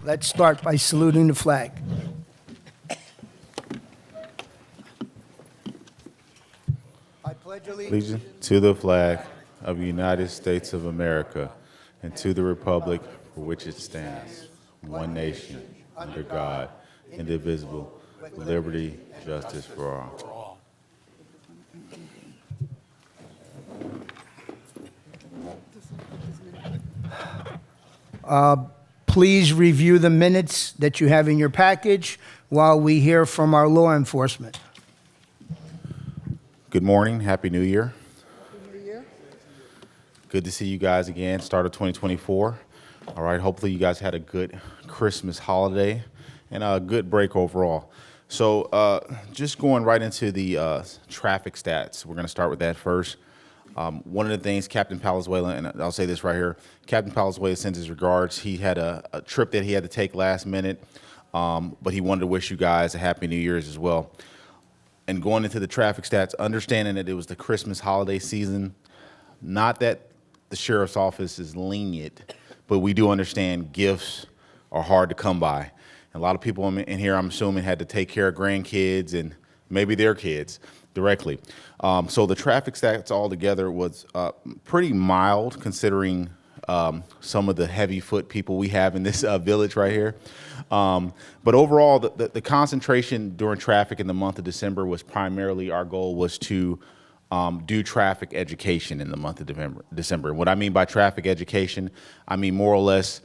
Let's start by saluting the flag. I pledge Allegiance to the flag of the United States of America and to the republic for which it stands, one nation, under God, indivisible, with liberty, justice for all. Please review the minutes that you have in your package while we hear from our law enforcement. Good morning. Happy New Year. Happy New Year. Good to see you guys again, start of 2024. All right, hopefully you guys had a good Christmas holiday and a good break overall. So just going right into the traffic stats, we're going to start with that first. One of the things Captain Palazuela, and I'll say this right here, Captain Palazuela sends his regards. He had a trip that he had to take last minute, but he wanted to wish you guys a Happy New Year's as well. And going into the traffic stats, understanding that it was the Christmas holiday season, not that the sheriff's office is lenient, but we do understand gifts are hard to come by. And a lot of people in here, I'm assuming, had to take care of grandkids and maybe their kids directly. So the traffic stats altogether was pretty mild considering some of the heavy foot people we have in this village right here. But overall, the concentration during traffic in the month of December was primarily, our goal was to do traffic education in the month of December. What I mean by traffic education, I mean more or less,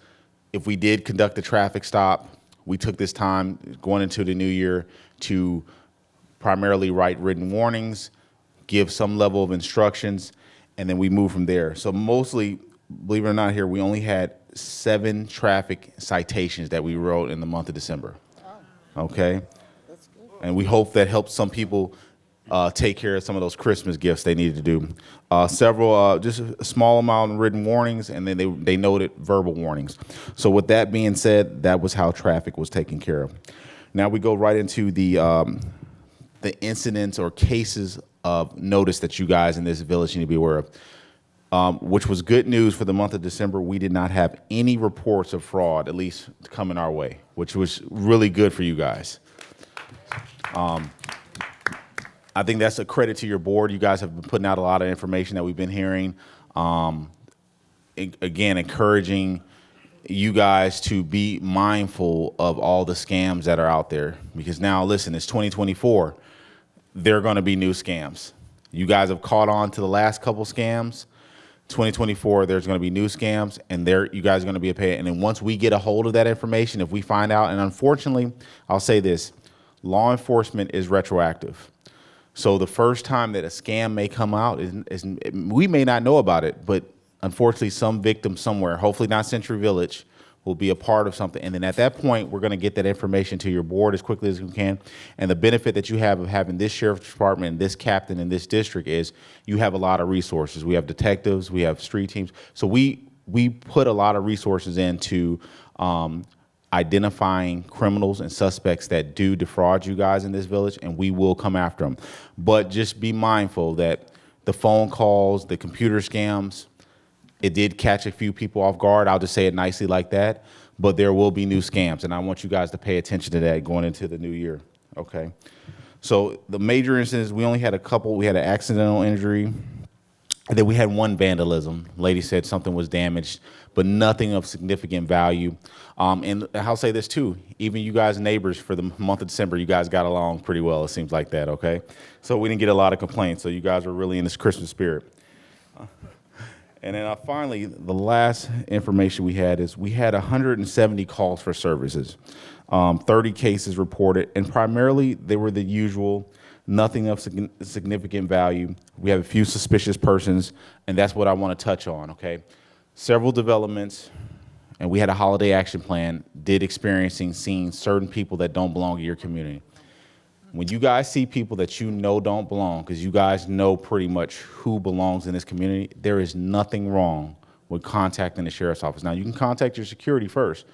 if we did conduct a traffic stop, we took this time going into the new year to primarily write written warnings, give some level of instructions, and then we move from there. So mostly, believe it or not here, we only had 7 traffic citations that we wrote in the month of December. Okay? That's good. And we hope that helps some people take care of some of those Christmas gifts they needed to do. Several, just a small amount of written warnings, and then they noted verbal warnings. So with that being said, that was how traffic was taken care of. Now we go right into the incidents or cases of notice that you guys in this village need to be aware of, which was good news for the month of December. We did not have any reports of fraud, at least coming our way, which was really good for you guys. I think that's a credit to your board. You guys have been putting out a lot of information that we've been hearing. Again, encouraging you guys to be mindful of all the scams that are out there, because now, listen, it's 2024. There are going to be new scams. You guys have caught on to the last couple scams. 2024, there's going to be new scams, and you guys are going to be a pay. And then once we get a hold of that information, if we find out, and unfortunately, I'll say this, law enforcement is retroactive. So the first time that a scam may come out, we may not know about it, but unfortunately, some victim somewhere, hopefully not Century Village, will be a part of something. And then at that point, we're going to get that information to your board as quickly as we can. And the benefit that you have of having this sheriff's department and this captain in this district is you have a lot of resources. We have detectives, we have street teams. So we put a lot of resources into identifying criminals and suspects that do defraud you guys in this village, and we will come after them. But just be mindful that the phone calls, the computer scams, it did catch a few people off guard. I'll just say it nicely like that. But there will be new scams, and I want you guys to pay attention to that going into the new year, okay? So the major incidents, we only had a couple. We had an accidental injury, and then we had one vandalism. Lady said something was damaged, but nothing of significant value. And I'll say this too, even you guys neighbors for the month of December, you guys got along pretty well, it seems like that, okay? So we didn't get a lot of complaints, so you guys were really in this Christmas spirit. And then finally, the last information we had is we had 170 calls for services, 30 cases reported, and primarily they were the usual, nothing of significant value. We have a few suspicious persons, and that's what I want to touch on, okay? Several developments, and we had a holiday action plan, seeing certain people that don't belong in your community. When you guys see people that you know don't belong, because you guys know pretty much who belongs in this community, there is nothing wrong with contacting the sheriff's office. Now, you can contact your security first,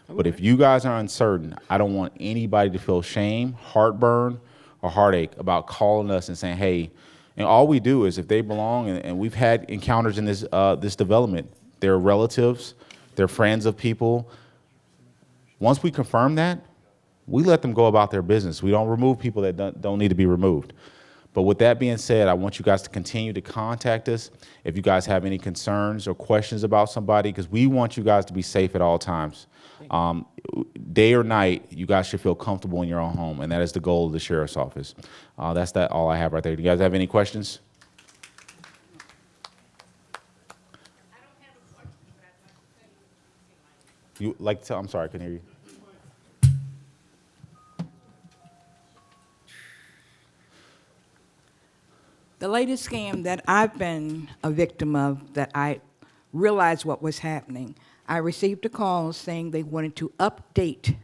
but if you guys are uncertain, I don't want anybody to feel shame, heartburn, or heartache about calling us and saying, hey, and all we do is if they belong, and we've had encounters in this development, they're relatives, they're friends of people, Once we confirm that, we let them go about their business. We don't remove people that don't need to be removed. But with that being said, I want you guys to continue to contact us if you guys have any concerns or questions about somebody, because we want you guys to be safe at all times. Day or night, you guys should feel comfortable in your own home, and that is the goal of the sheriff's office. That's all I have right there. Do you guys have any questions? You like to tell? I'm sorry, I couldn't hear you. The latest scam that I've been a victim of, that I realized what was happening, I received a call saying they wanted to update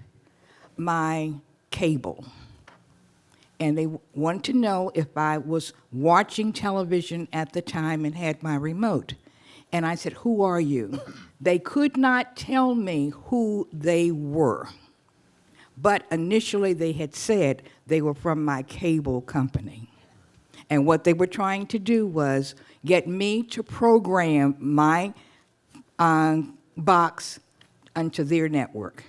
my cable. And they wanted to know if I was watching television at the time and had my remote. And I said, "Who are you?" They could not tell me who they were. But initially they had said they were from my cable company. And what they were trying to do was get me to program my box onto their network.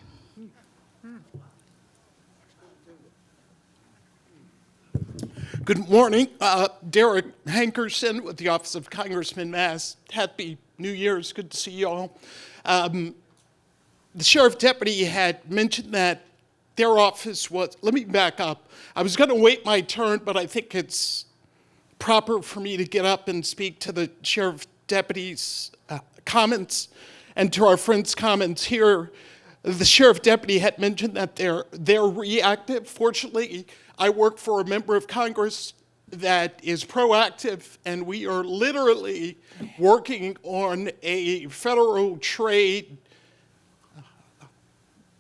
Good morning. Derek Hankerson with the Office of Congressman Mass. Happy New Year's. Good to see you all. The sheriff deputy had mentioned that their office was, let me back up. I was going to wait my turn, but I think it's proper for me to get up and speak to the sheriff deputy's comments and to our friends' comments here. The sheriff deputy had mentioned that they're reactive. Fortunately, I work for a member of Congress that is proactive, and we are literally working on a federal trade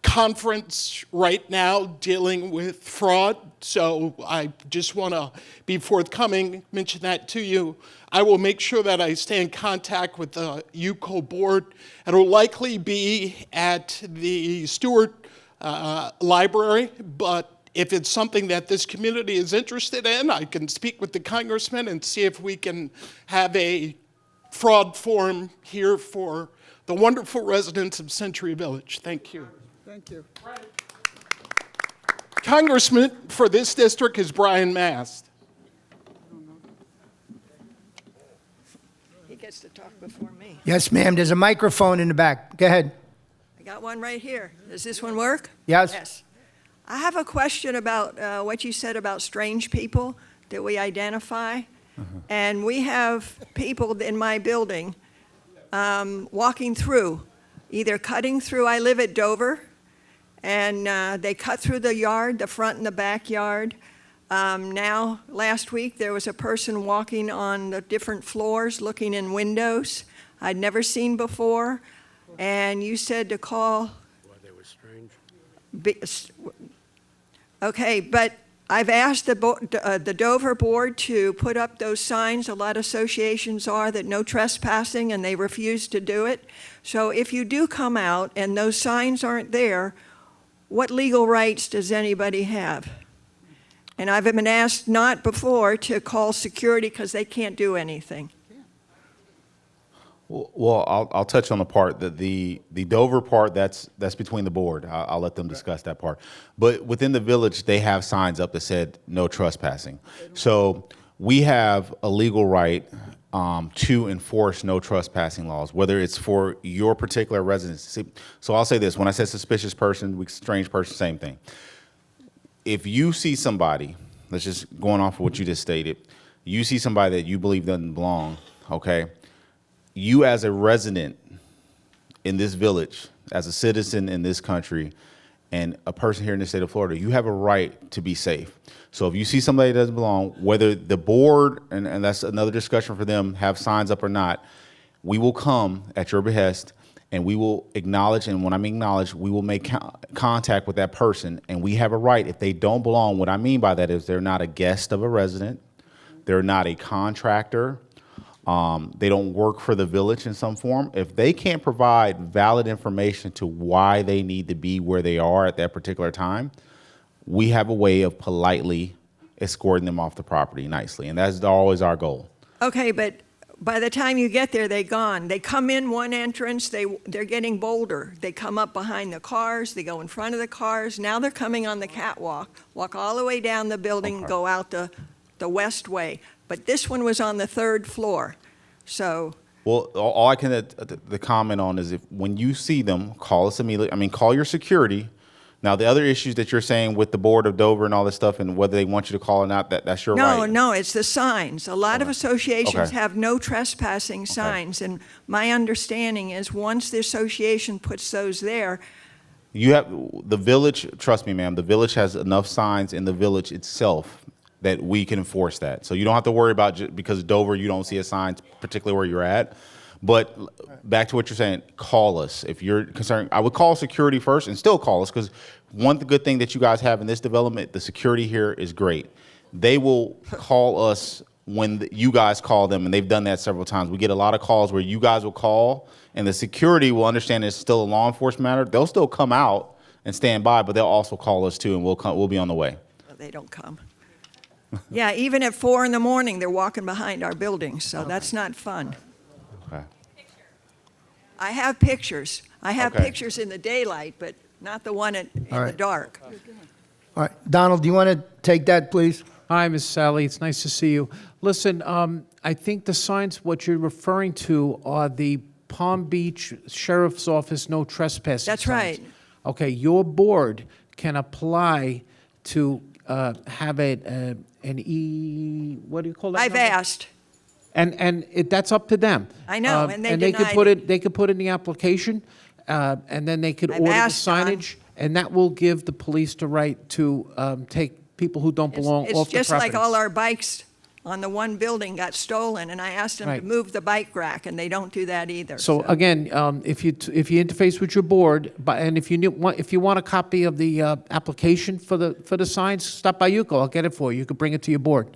conference right now dealing with fraud. So I just want to be forthcoming, mention that to you. I will make sure that I stay in contact with the UCO board. It'll likely be at the Stewart Library, but if it's something that this community is interested in, I can speak with the congressman and see if we can have a fraud forum here for the wonderful residents of Century Village. Thank you. Thank you. Congressman for this district is Brian Mast. He gets to talk before me. Yes, ma'am. There's a microphone in the back. Go ahead. I got one right here. Does this one work? Yes. Yes. I have a question about what you said about strange people that we identify. And we have people in my building walking through, either cutting through. I live at Dover, and they cut through the yard, the front and the backyard. Now, last week, there was a person walking on the different floors looking in windows I'd never seen before. And you said to call. Why they were strange? Okay, but I've asked the Dover board to put up those signs. A lot of associations are that no trespassing, and they refuse to do it. So if you do come out and those signs aren't there, what legal rights does anybody have? And I've been asked not before to call security because they can't do anything. Well, I'll touch on the part that the Dover part, that's between the board. I'll let them discuss that part. But within the village, they have signs up that said no trespassing. So we have a legal right to enforce no trespassing laws, whether it's for your particular residence. So I'll say this: when I say suspicious person, strange person, same thing. If you see somebody, let's just going off of what you just stated, you see somebody that you believe doesn't belong, okay? You as a resident in this village, as a citizen in this country, and a person here in the state of Florida, you have a right to be safe. So if you see somebody that doesn't belong, whether the board, and that's another discussion for them, have signs up or not, we will come at your behest and we will acknowledge, and when I mean acknowledge, we will make contact with that person, and we have a right. If they don't belong, what I mean by that is they're not a guest of a resident, they're not a contractor, they don't work for the village in some form. If they can't provide valid information to why they need to be where they are at that particular time, we have a way of politely escorting them off the property nicely, and that's always our goal. Okay, but by the time you get there, they're gone. They come in one entrance, they're getting bolder. They come up behind the cars, they go in front of the cars. Now they're coming on the catwalk, walk all the way down the building, Okay. go out the west way. But this one was on the 3rd floor, so. Well, all I can the comment on is if when you see them, call us immediately. I mean, call your security. Now, the other issues that you're saying with the Board of Dover and all this stuff, and whether they want you to call or not, that's your right. No, it's the signs. A lot of associations Okay. have no trespassing signs, and my understanding is once the association puts those there, You have the village. Trust me, ma'am. The village has enough signs in the village itself that we can enforce that. So you don't have to worry about because Dover you don't see a sign, particularly where you're at. But back to what you're saying, call us if you're concerned. I would call security first and still call us because one good thing that you guys have in this development, the security here is great. They will call us when you guys call them, and they've done that several times. We get a lot of calls where you guys will call, and the security will understand it's still a law enforcement matter. They'll still come out and stand by, but they'll also call us too, and we'll be on the way. they don't come. Yeah, even at 4 in the morning, they're walking behind our buildings, so that's not fun. Okay. I have pictures. I have Okay. pictures in the daylight, but not the one in All the right. dark. All right, Donald, do you want to take that, please? Hi, Miss Sally. It's nice to see you. Listen, I think the signs, what you're referring to are the Palm Beach Sheriff's Office no trespassing That's signs. right. Okay, your board can apply to have an what do you call that? I've number? asked. And that's up to them. I know, and they could denied put it. They could put in the application, and then they could I've order the asked, Don. signage, and that will give the police the right to take people who don't belong It's off the just property. like all our bikes on the one building got stolen, and I asked them Right. to move the bike rack, and they don't do that either. So again, if you interface with your board, and if you want a copy of the application for the signs, stop by Yuko. I'll get it for you. You can bring it to your board.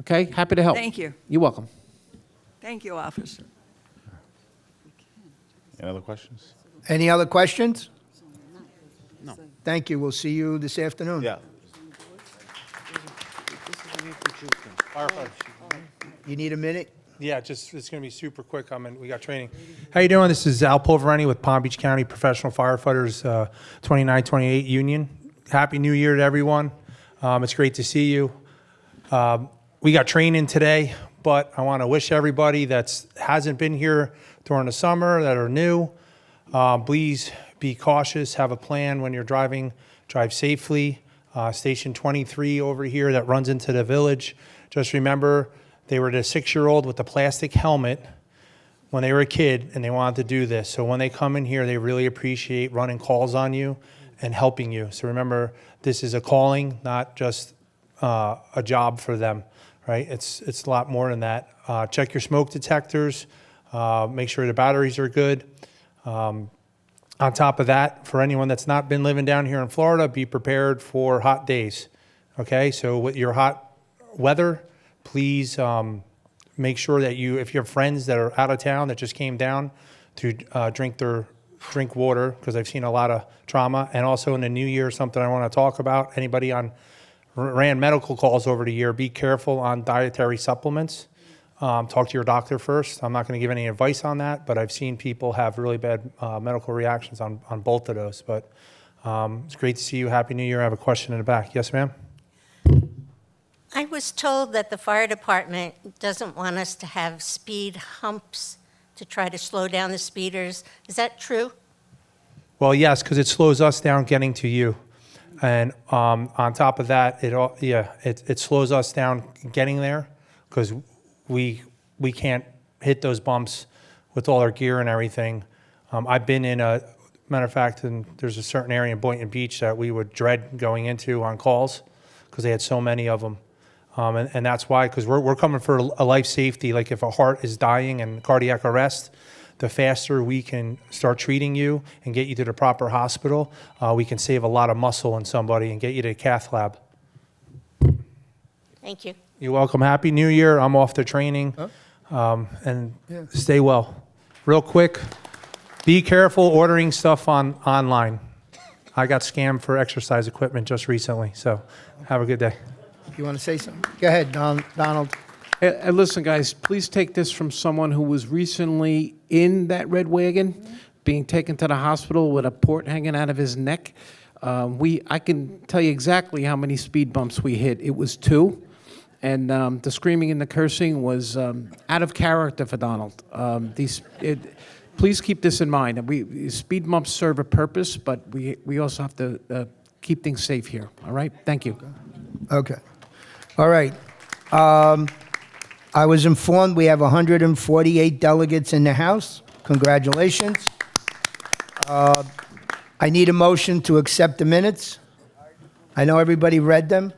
Okay, happy to help. Thank you. You're welcome. Thank you, officer. Any other questions? Any other questions? No. Thank you. We'll see you this afternoon. Yeah. You need a minute? Yeah, it's going to be super quick. We got training. How you doing? This is Al Pulverani with Palm Beach County Professional Firefighters 2928 Union. Happy New Year to everyone. It's great to see you. We got training today, but I want to wish everybody that hasn't been here during the summer, that are new, please be cautious, have a plan when you're driving, drive safely. Station 23 over here that runs into the village. Just remember, they were the 6-year-old with the plastic helmet when they were a kid, and they wanted to do this. So when they come in here, they really appreciate running calls on you and helping you. So remember, this is a calling, not just a job for them, right? It's a lot more than that. Check your smoke detectors. Make sure the batteries are good. On top of that, for anyone that's not been living down here in Florida, be prepared for hot days, okay? So with your hot weather, please make sure that if you have friends that are out of town that just came down to drink water, because I've seen a lot of trauma. And also in the new year, something I want to talk about, anybody ran medical calls over the year, be careful on dietary supplements. Talk to your doctor first. I'm not going to give any advice on that, but I've seen people have really bad medical reactions on both of those. But it's great to see you. Happy New Year. I have a question in the back. Yes, ma'am? I was told that the fire department doesn't want us to have speed humps to try to slow down the speeders. Is that true? Well, yes, because it slows us down getting to you. And on top of that, it slows us down getting there because we can't hit those bumps with all our gear and everything. I've been in matter of fact, and there's a certain area in Boynton Beach that we would dread going into on calls because they had so many of them. And that's why, because we're coming for a life safety. Like if a heart is dying and cardiac arrest, the faster we can start treating you and get you to the proper hospital, we can save a lot of muscle in somebody and get you to the cath lab. Thank you. You're welcome. Happy New Year. I'm off to training. And stay well. Real quick, be careful ordering stuff online. I got scammed for exercise equipment just recently, so have a good day. You want to say something? Go ahead, Donald. And listen, guys, please take this from someone who was recently in that red wagon, being taken to the hospital with a port hanging out of his neck. I can tell you exactly how many speed bumps we hit. It was 2. And the screaming and the cursing was out of character for Donald. Please keep this in mind. Speed bumps serve a purpose, but we also have to keep things safe here. All right? Thank you. Okay. All right. I was informed we have 148 delegates in the House. Congratulations. I need a motion to accept the minutes. I know everybody read them.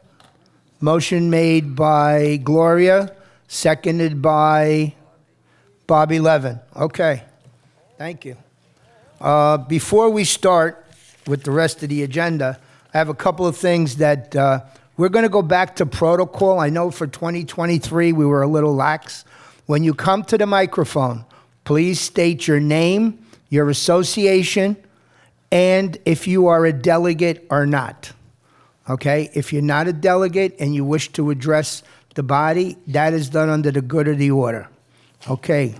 Motion made by Gloria, seconded by Bobby Levin. Okay. Thank you. Before we start with the rest of the agenda, I have a couple of things that we're going to go back to protocol. I know for 2023 we were a little lax. When you come to the microphone, please state your name, your association, and if you are a delegate or not. Okay? If you're not a delegate and you wish to address the body, that is done under the good of the order. Okay.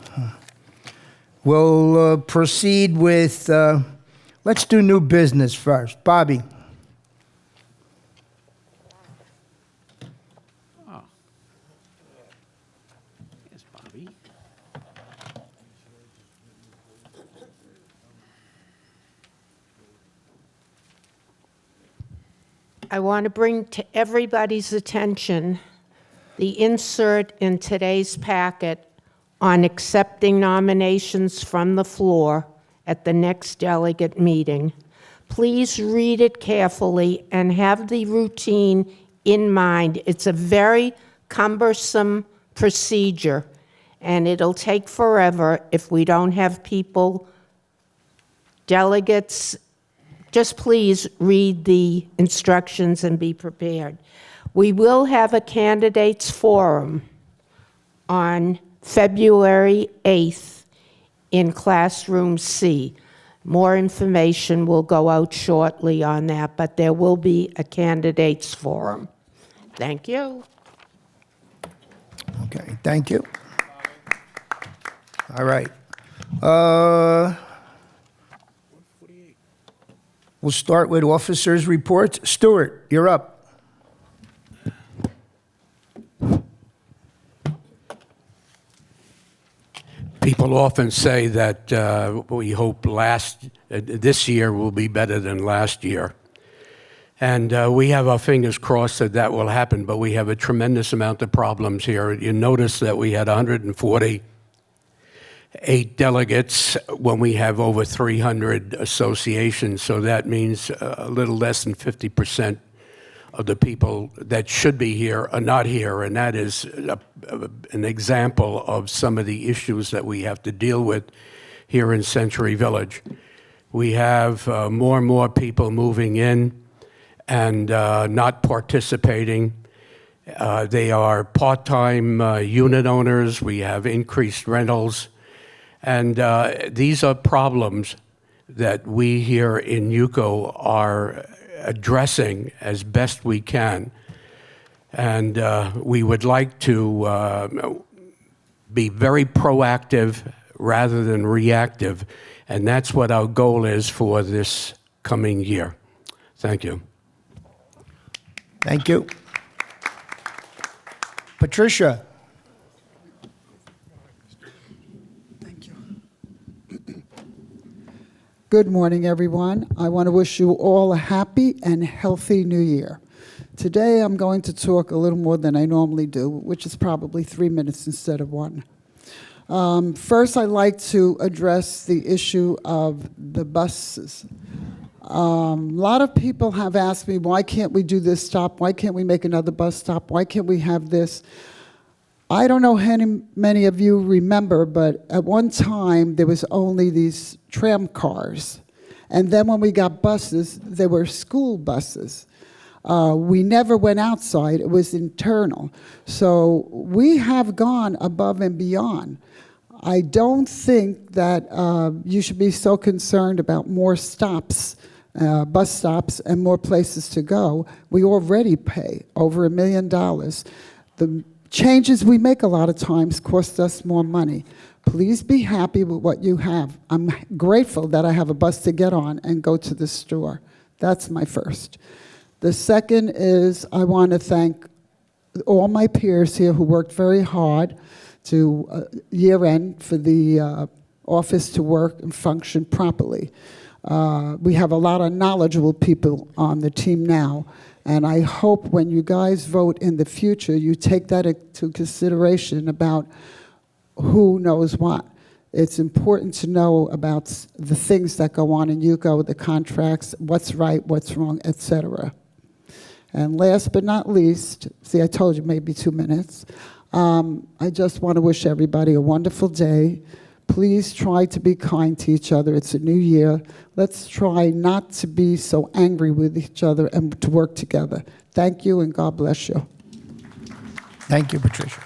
We'll proceed with, let's do new business first. Bobby. Yes, Bobby. I want to bring to everybody's attention the insert in today's packet on accepting nominations from the floor at the next delegate meeting. Please read it carefully and have the routine in mind. It's a very cumbersome procedure, and it'll take forever if we don't have people, delegates. Just please read the instructions and be prepared. We will have a candidates forum on February 8th in Classroom C. More information will go out shortly on that, but there will be a candidates forum. Thank you. Okay, thank you. All right. We'll start with officers' reports. Stuart, you're up. People often say that we hope this year will be better than last year. And we have our fingers crossed that that will happen, but we have a tremendous amount of problems here. You notice that we had 148 delegates when we have over 300 associations, so that means a little less than 50% of the people that should be here are not here, and that is an example of some of the issues that we have to deal with here in Century Village. We have more and more people moving in and not participating. They are part-time unit owners. We have increased rentals. And these are problems that we here in UCO are addressing as best we can. And we would like to be very proactive rather than reactive. And that's what our goal is for this coming year. Thank you. Thank you. Patricia. Good morning, everyone. I want to wish you all a happy and healthy new year. Today, I'm going to talk a little more than I normally do, which is probably 3 minutes instead of 1. First, I'd like to address the issue of the buses. A lot of people have asked me, why can't we do this stop? Why can't we make another bus stop? Why can't we have this? I don't know how many of you remember, but at one time, there was only these tram cars. And then when we got buses, they were school buses. We never went outside. It was internal. So we have gone above and beyond. I don't think that you should be so concerned about more stops, bus stops, and more places to go. We already pay over $1 million. The changes we make a lot of times cost us more money. Please be happy with what you have. I'm grateful that I have a bus to get on and go to the store. That's my first. The second is I want to thank all my peers here who worked very hard to year end for the office to work and function properly. We have a lot of knowledgeable people on the team now, and I hope when you guys vote in the future, you take that into consideration about who knows what. It's important to know about the things that go on in UCO, the contracts, what's right, what's wrong, etc. And last but not least, see, I told you maybe 2 minutes. I just want to wish everybody a wonderful day. Please try to be kind to each other. It's a new year. Let's try not to be so angry with each other and to work together. Thank you, and God bless you. Thank you, Patricia.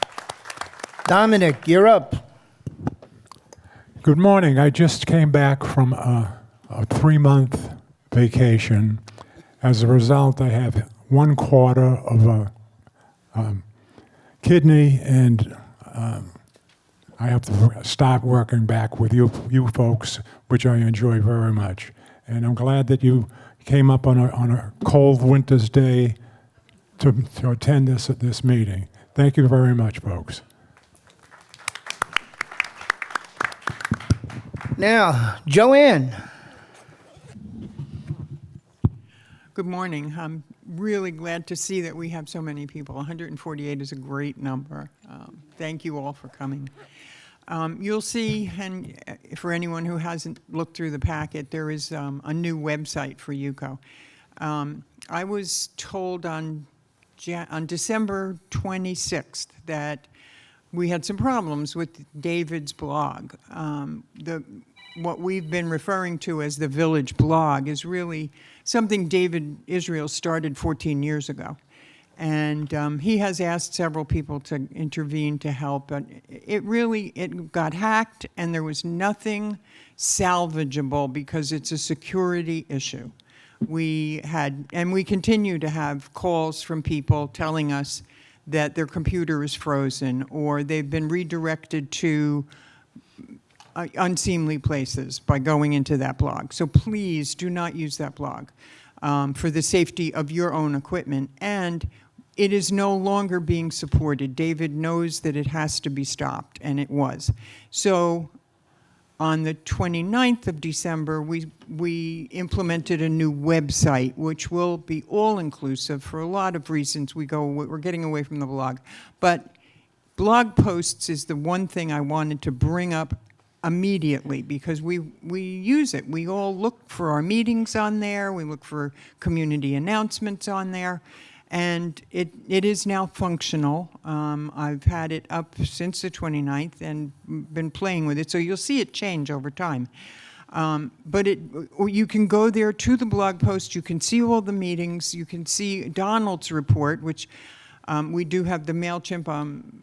Dominic, you're up. Good morning. I just came back from a 3-month vacation. As a result, I have 1/4 of a kidney, and I have to start working back with you folks, which I enjoy very much. And I'm glad that you came up on a cold winter's day to attend this meeting. Thank you very much, folks. Now, Joanne. Good morning. I'm really glad to see that we have so many people. 148 is a great number. Thank you all for coming. You'll see, and for anyone who hasn't looked through the packet, there is a new website for UCO. I was told on December 26th that we had some problems with David's blog. What we've been referring to as the Village blog is really something David Israel started 14 years ago. And he has asked several people to intervene to help, but it got hacked, and there was nothing salvageable because it's a security issue. We continue to have calls from people telling us that their computer is frozen or they've been redirected to unseemly places by going into that blog. So please do not use that blog for the safety of your own equipment. And it is no longer being supported. David knows that it has to be stopped, and it was. So on the 29th of December, we implemented a new website, which will be all-inclusive for a lot of reasons. We're getting away from the blog. But blog posts is the one thing I wanted to bring up immediately because we use it. We all look for our meetings on there. We look for community announcements on there. And it is now functional. I've had it up since the 29th and been playing with it. So you'll see it change over time. But you can go there to the blog post. You can see all the meetings. You can see Donald's report, which we do have the MailChimp.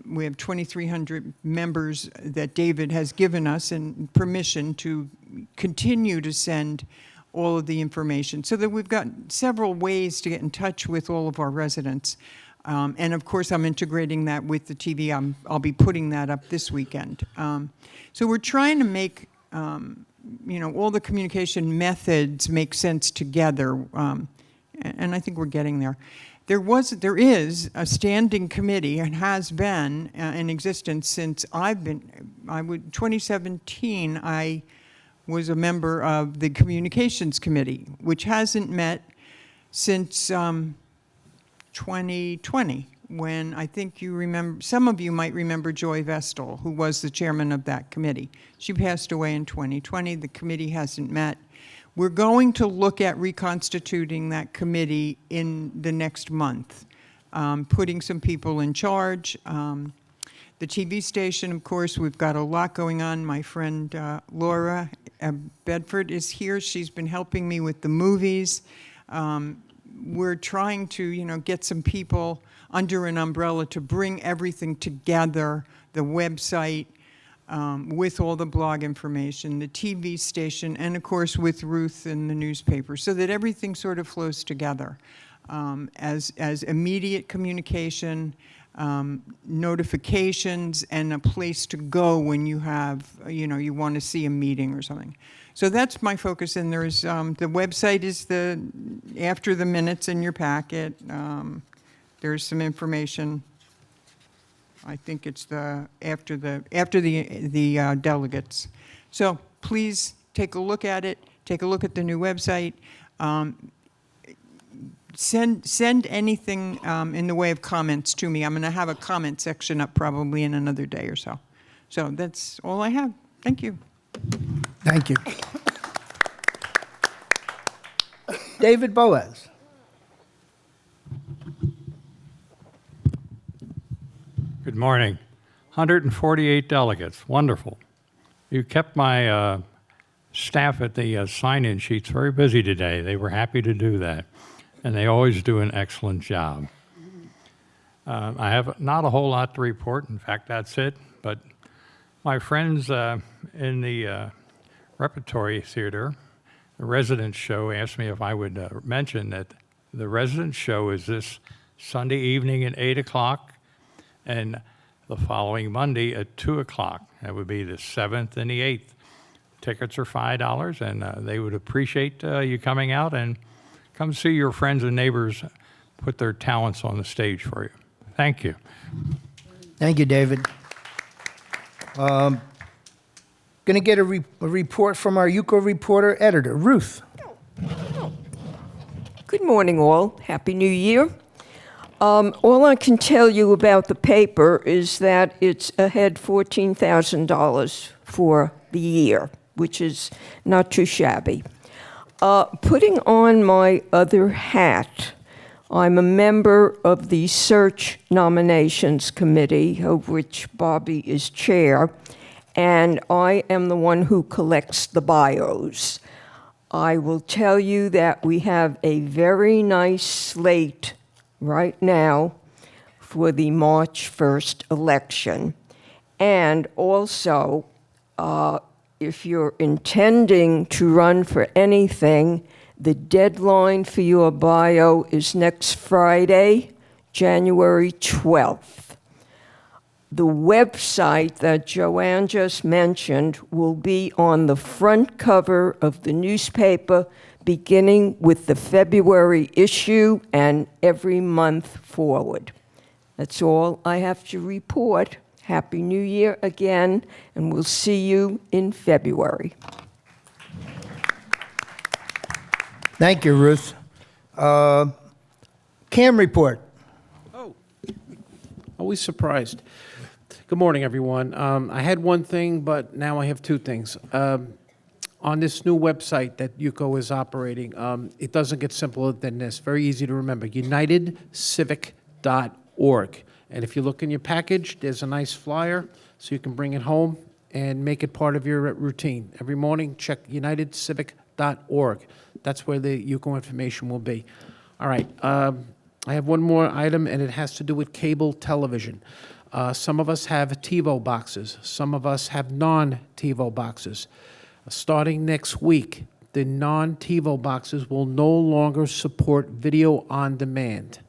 We have 2,300 members that David has given us and permission to continue to send all of the information, so that we've got several ways to get in touch with all of our residents. And of course, I'm integrating that with the TV. I'll be putting that up this weekend. So we're trying to make, all the communication methods make sense together, and I think we're getting there. There is a standing committee and has been in existence since 2017. I was a member of the Communications Committee, which hasn't met since 2020, when I think you remember, some of you might remember Joy Vestal, who was the chairman of that committee. She passed away in 2020. The committee hasn't met. We're going to look at reconstituting that committee in the next month, putting some people in charge. The TV station, of course, we've got a lot going on. My friend Laura Bedford is here. She's been helping me with the movies. We're trying to, get some people under an umbrella to bring everything together, the website, with all the blog information, the TV station, and of course with Ruth and the newspaper, so that everything sort of flows together as immediate communication, notifications and a place to go when you have, you want to see a meeting or something. So that's my focus, and there's, the website is after the minutes in your packet. There's some information. I think it's after the delegates. So please take a look at it. Take a look at the new website. Send anything in the way of comments to me. I'm going to have a comment section up probably in another day or so. So that's all I have. Thank you. Thank you. David Boaz. Good morning. 148 delegates. Wonderful. You kept my staff at the sign-in sheets very busy today. They were happy to do that, and they always do an excellent job. I have not a whole lot to report. In fact, that's it. But my friends in the Repertory Theater, the Residence Show, asked me if I would mention that the Residence Show is this Sunday evening at 8 o'clock and the following Monday at 2 o'clock. That would be the 7th and the 8th. Tickets are $5, and they would appreciate you coming out and come see your friends and neighbors put their talents on the stage for you. Thank you. Thank you, David. Going to get a report from our UCO reporter editor, Ruth. Good morning, all. Happy New Year. All I can tell you about the paper is that it's ahead $14,000 for the year, which is not too shabby. Putting on my other hat, I'm a member of the Search Nominations Committee, of which Bobby is chair, and I am the one who collects the bios. I will tell you that we have a very nice slate right now for the March 1st election. And also, if you're intending to run for anything, the deadline for your bio is next Friday, January 12th. The website that Joanne just mentioned will be on the front cover of the newspaper beginning with the February issue and every month forward. That's all I have to report. Happy New Year again, and we'll see you in February. Thank you, Ruth. Cam report. Oh, always surprised. Good morning, everyone. I had one thing, but now I have two things. On this new website that UCO is operating, it doesn't get simpler than this. Very easy to remember, unitedcivic.org. And if you look in your package, there's a nice flyer, so you can bring it home and make it part of your routine. Every morning, check unitedcivic.org. That's where the UCO information will be. All right, I have one more item, and it has to do with cable television. Some of us have TiVo boxes. Some of us have non-TiVo boxes. Starting next week, the non-TiVo boxes will no longer support video on demand.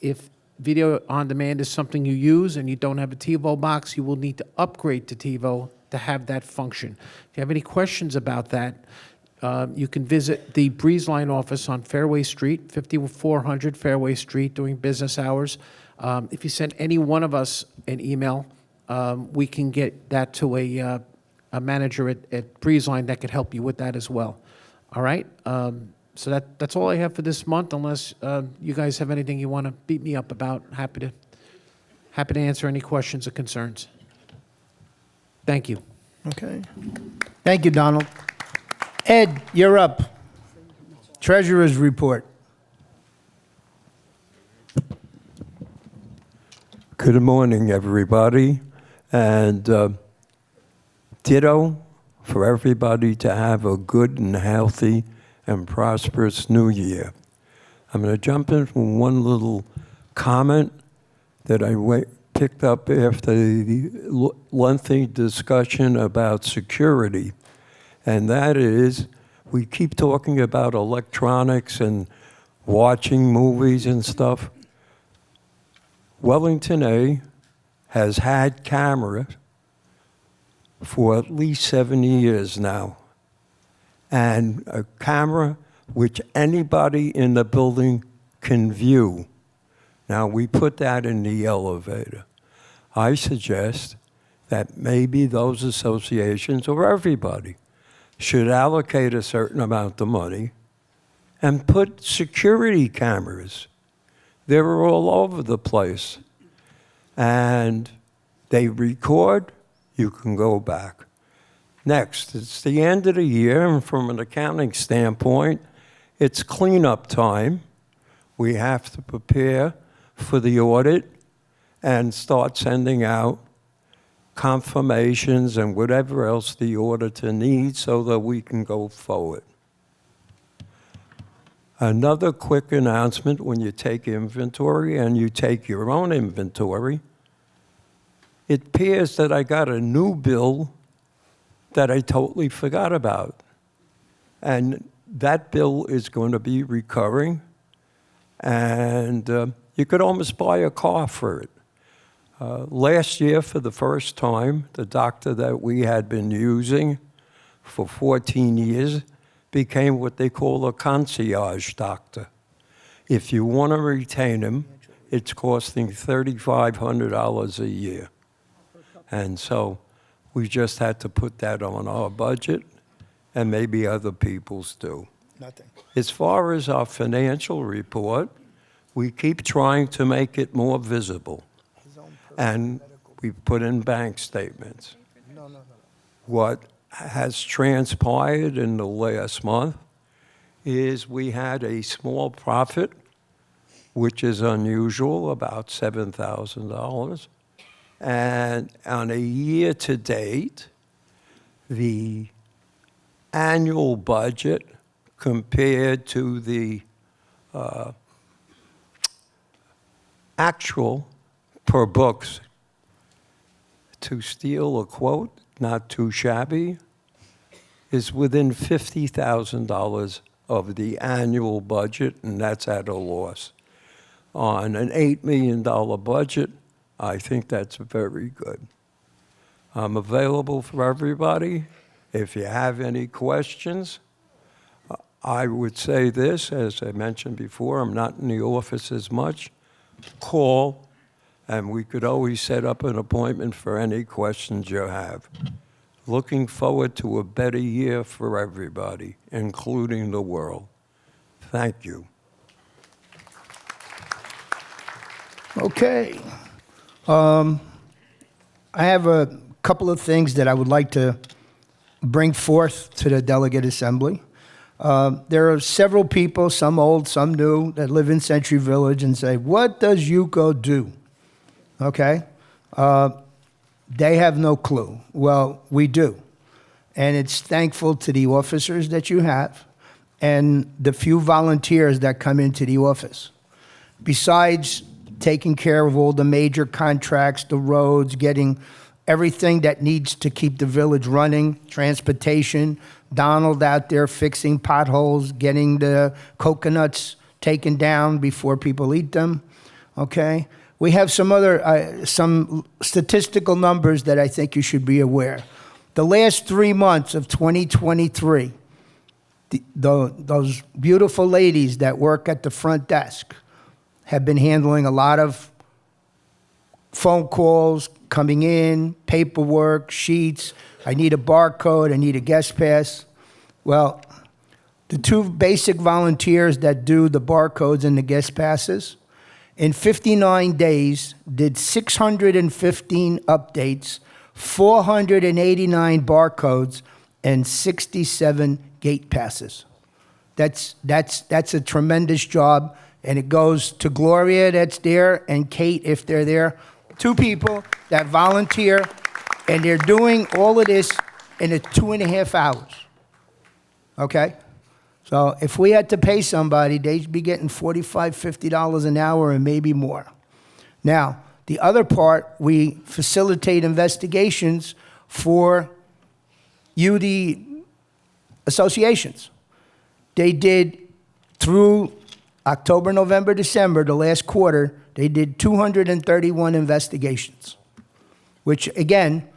If video on demand is something you use and you don't have a TiVo box, you will need to upgrade to TiVo to have that function. If you have any questions about that, you can visit the BreezeLine office on Fairway Street, 5400 Fairway Street, during business hours. If you send any one of us an email, we can get that to a manager at BreezeLine that could help you with that as well. All right? So that's all I have for this month, unless you guys have anything you want to beat me up about. Happy to answer any questions or concerns. Thank you. Okay. Thank you, Donald. Ed, you're up. Treasurer's report. Good morning, everybody. And ditto for everybody to have a good and healthy and prosperous new year. I'm going to jump in from one little comment that I picked up after the lengthy discussion about security. And that is, we keep talking about electronics and watching movies and stuff. Wellington A has had cameras for at least 7 years now, and a camera which anybody in the building can view. Now, we put that in the elevator. I suggest that maybe those associations, or everybody, should allocate a certain amount of money and put security cameras. They're all over the place. And they record, you can go back. Next, it's the end of the year, and from an accounting standpoint, it's cleanup time. We have to prepare for the audit and start sending out confirmations and whatever else the auditor needs so that we can go forward. Another quick announcement: when you take inventory, and you take your own inventory, it appears that I got a new bill that I totally forgot about. And that bill is going to be recurring, and you could almost buy a car for it. Last year, for the first time, the doctor that we had been using for 14 years became what they call a concierge doctor. If you want to retain him, it's costing $3,500 a year. And so we just had to put that on our budget, and maybe other people's too. Nothing. As far as our financial report, we keep trying to make it more visible. And we put in bank statements. What has transpired in the last month is we had a small profit, which is unusual, about $7,000. And on a year to date, the annual budget compared to the actual per books, to steal a quote, not too shabby, is within $50,000 of the annual budget, and that's at a loss. On an $8 million budget, I think that's very good. I'm available for everybody. If you have any questions, I would say this, as I mentioned before, I'm not in the office as much. Call, and we could always set up an appointment for any questions you have. Looking forward to a better year for everybody, including the world. Thank you. Okay. I have a couple of things that I would like to bring forth to the Delegate Assembly. There are several people, some old, some new, that live in Century Village and say, what does UCO do? Okay? They have no clue. Well, we do. And it's thankful to the officers that you have and the few volunteers that come into the office. Besides taking care of all the major contracts, the roads, getting everything that needs to keep the village running, transportation, Donald out there fixing potholes, getting the coconuts taken down before people eat them, okay? We have some other, some statistical numbers that I think you should be aware. The last 3 months of 2023, those beautiful ladies that work at the front desk have been handling a lot of phone calls, coming in, paperwork, sheets. I need a barcode, I need a guest pass. Well, the two basic volunteers that do the barcodes and the guest passes, in 59 days, did 615 updates, 489 barcodes, and 67 gate passes. That's a tremendous job, and it goes to Gloria that's there, and Kate if they're there. Two people that volunteer, and they're doing all of this in 2.5 hours. Okay? So if we had to pay somebody, they'd be getting $45, $50 an hour and maybe more. Now, the other part, we facilitate investigations for you, the associations. They did, through October, November, December, the last quarter, They did 231 investigations, which, again,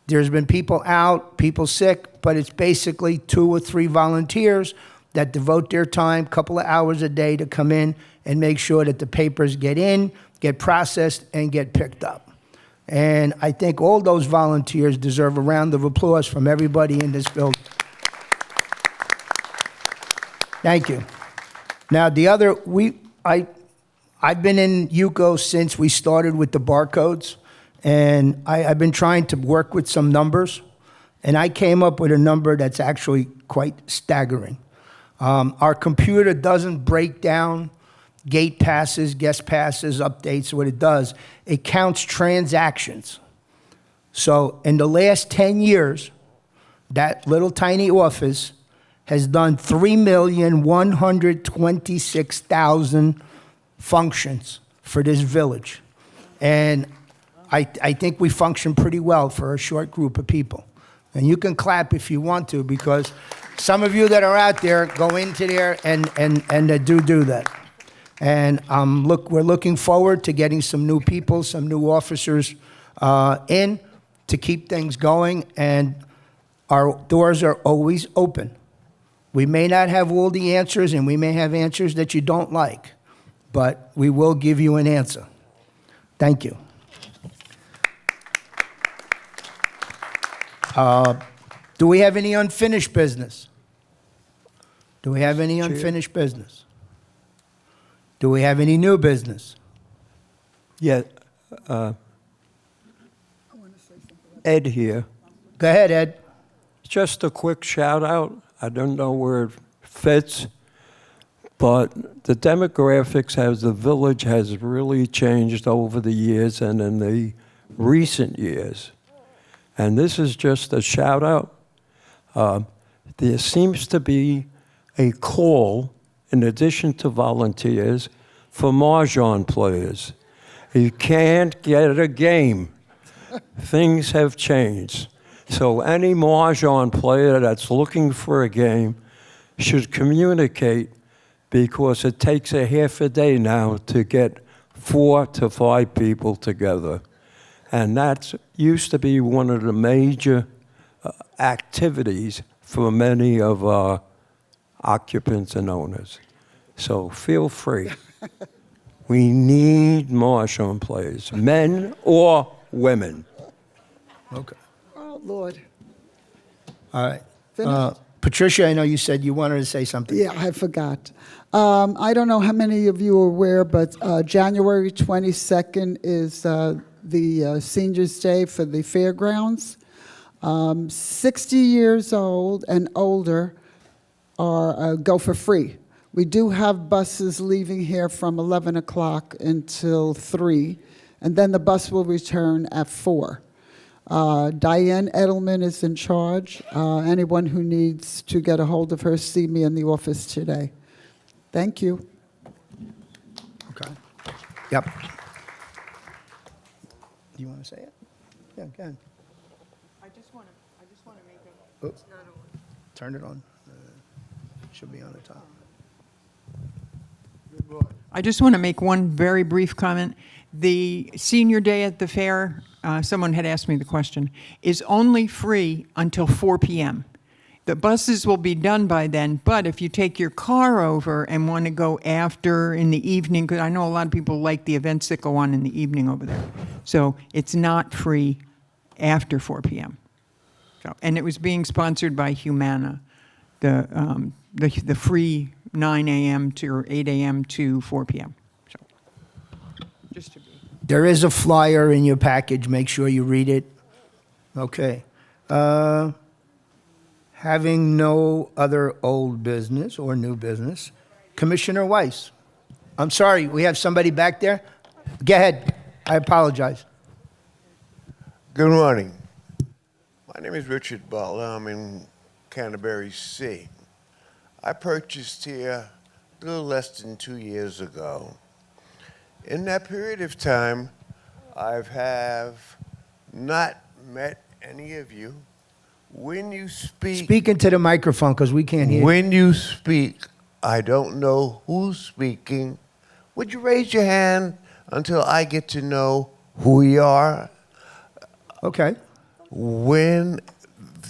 there's been people out, people sick, but it's basically 2 or 3 volunteers that devote their time, couple of hours a day, to come in and make sure that the papers get in, get processed, and get picked up. And I think all those volunteers deserve a round of applause from everybody in this building. Thank you. Now, I've been in UCO since we started with the barcodes, and I've been trying to work with some numbers, and I came up with a number that's actually quite staggering. Our computer doesn't break down gate passes, guest passes, updates. What it does, it counts transactions. So in the last 10 years, that little tiny office has done 3,126,000 functions for this village. And I think we function pretty well for a short group of people. And you can clap if you want to, because some of you that are out there go into there and do that. And we're looking forward to getting some new people, some new officers in to keep things going. And our doors are always open. We may not have all the answers, and we may have answers that you don't like, but we will give you an answer. Thank you. Do we have any unfinished business? Do we have any unfinished business? Do we have any new business? Yeah. Ed here. Go ahead, Ed. Just a quick shout out. I don't know where it fits, but the demographics as the village has really changed over the years and in the recent years. And this is just a shout out. There seems to be a call, in addition to volunteers, for Mahjong players. You can't get a game. Things have changed. So any Mahjong player that's looking for a game should communicate, because it takes a half a day now to get 4 to 5 people together. And that used to be one of the major activities for many of our occupants and owners. So feel free. We need Mahjong players, men or women. Okay. Oh, Lord. All right. Finished? Patricia, I know you said you wanted to say something. Yeah, I forgot. I don't know how many of you are aware, but January 22nd is the Seniors' Day for the fairgrounds. 60 years old and older go for free. We do have buses leaving here from 11 o'clock until 3, and then the bus will return at 4. Diane Edelman is in charge. Anyone who needs to get a hold of her, see me in the office today. Thank you. Okay. Yep. Do you want to say it? Yeah, go ahead. I just want to make a. It's not on. Turn it on. Should be on the top. I just want to make one very brief comment. The senior day at the fair, someone had asked me the question, is only free until 4 p.m. The buses will be done by then, but if you take your car over and want to go after in the evening, because I know a lot of people like the events that go on in the evening over there. So it's not free after 4 p.m. So, and it was being sponsored by Humana, the free 9 a.m. to or 8 a.m. to 4 p.m. So, just to be. There is a flyer in your package. Make sure you read it. Okay. Having no other old business or new business, Commissioner Weiss. I'm sorry, we have somebody back there? Go ahead. I apologize. Good morning. My name is Richard Butler. I'm in Canterbury C. I purchased here a little less than 2 years ago. In that period of time, I have not met any of you. When you speak... Speak into the microphone because we can't hear you. When you speak, I don't know who's speaking. Would you raise your hand until I get to know who you are. Okay. When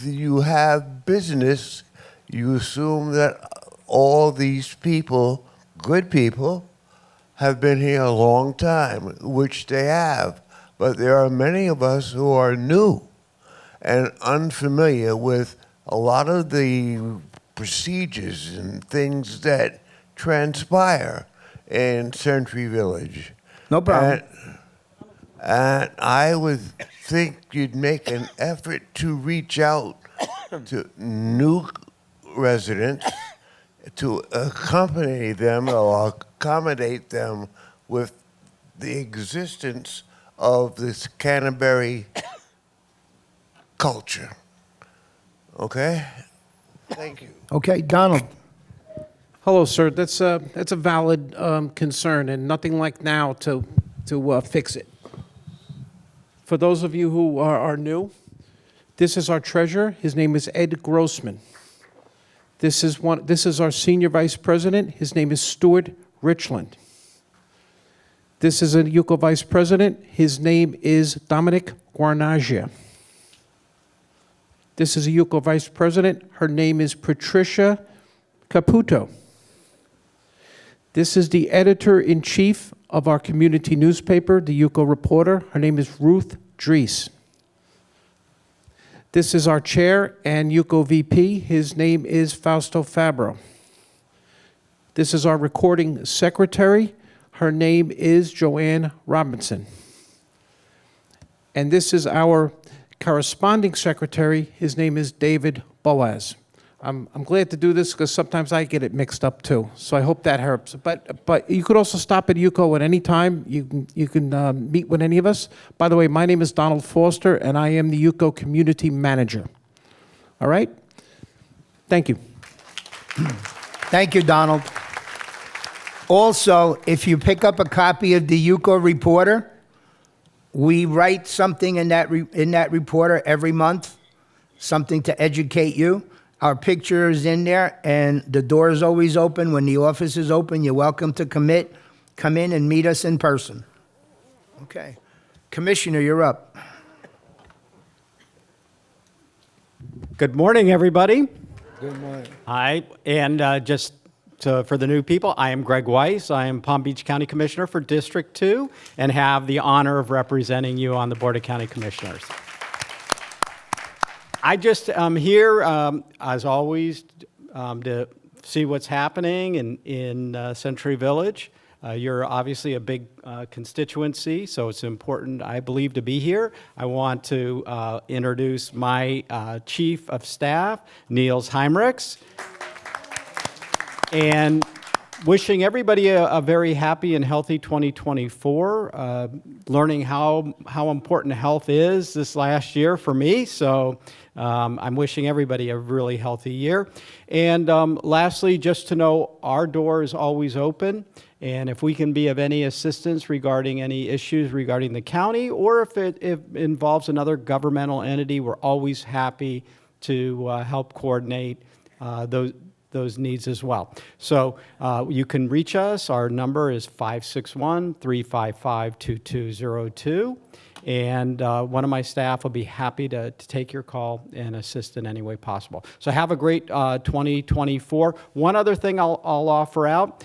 you have business, you assume that all these people, good people, have been here a long time, which they have. But there are many of us who are new and unfamiliar with a lot of the procedures and things that transpire in Century Village. No problem. And I would think you'd make an effort to reach out to new residents to accompany them or accommodate them with the existence of this Canterbury culture. Okay? Thank you. Okay, Donald. Hello, sir. That's a valid concern, and nothing like now to fix it. For those of you who are new, this is our treasurer. His name is Ed Grossman. This is our senior vice president. His name is Stuart Richland. This is a UCO vice president. His name is Dominic Guarnagia. This is a UCO vice president. Her name is Patricia Caputo. This is the editor-in-chief of our community newspaper, the UCO Reporter. Her name is Ruth Drees. This is our chair and UCO VP. His name is Fausto Fabro. This is our recording secretary. Her name is Joanne Robinson. And this is our corresponding secretary. His name is David Boaz. I'm glad to do this because sometimes I get it mixed up too. So I hope that helps. But you could also stop at UCO at any time. You can meet with any of us. By the way, my name is Donald Foster, and I am the UCO community manager. All right? Thank you. Thank you, Donald. Also, if you pick up a copy of the UCO Reporter, we write something in that reporter every month, something to educate you. Our picture is in there, and the door is always open. When the office is open, you're welcome to come in and meet us in person. Okay. Commissioner, you're up. Good morning, everybody. Good morning. Hi, and for the new people, I am Greg Weiss. I am Palm Beach County Commissioner for District 2 and have the honor of representing you on the Board of County Commissioners. I just am here, as always, to see what's happening in Century Village. You're obviously a big constituency, so it's important, I believe, to be here. I want to introduce my Chief of Staff, Niels Heimrichs, and wishing everybody a very happy and healthy 2024, learning how important health is this last year for me, so I'm wishing everybody a really healthy year. And lastly, just to know our door is always open, and if we can be of any assistance regarding any issues regarding the county, or if it involves another governmental entity, we're always happy to help coordinate those needs as well. So you can reach us. Our number is 561-355-2202. And one of my staff will be happy to take your call and assist in any way possible. So have a great 2024. One other thing I'll offer out.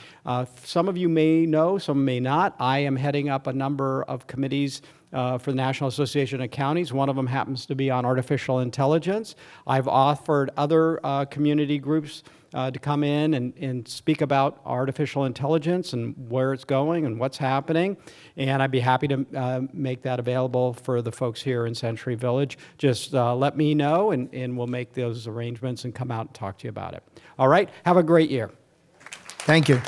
Some of you may know, some may not. I am heading up a number of committees for the National Association of Counties. One of them happens to be on artificial intelligence. I've offered other community groups to come in and speak about artificial intelligence and where it's going and what's happening. And I'd be happy to make that available for the folks here in Century Village. Just let me know, and we'll make those arrangements and come out and talk to you about it. All right? Have a great year. Thank you.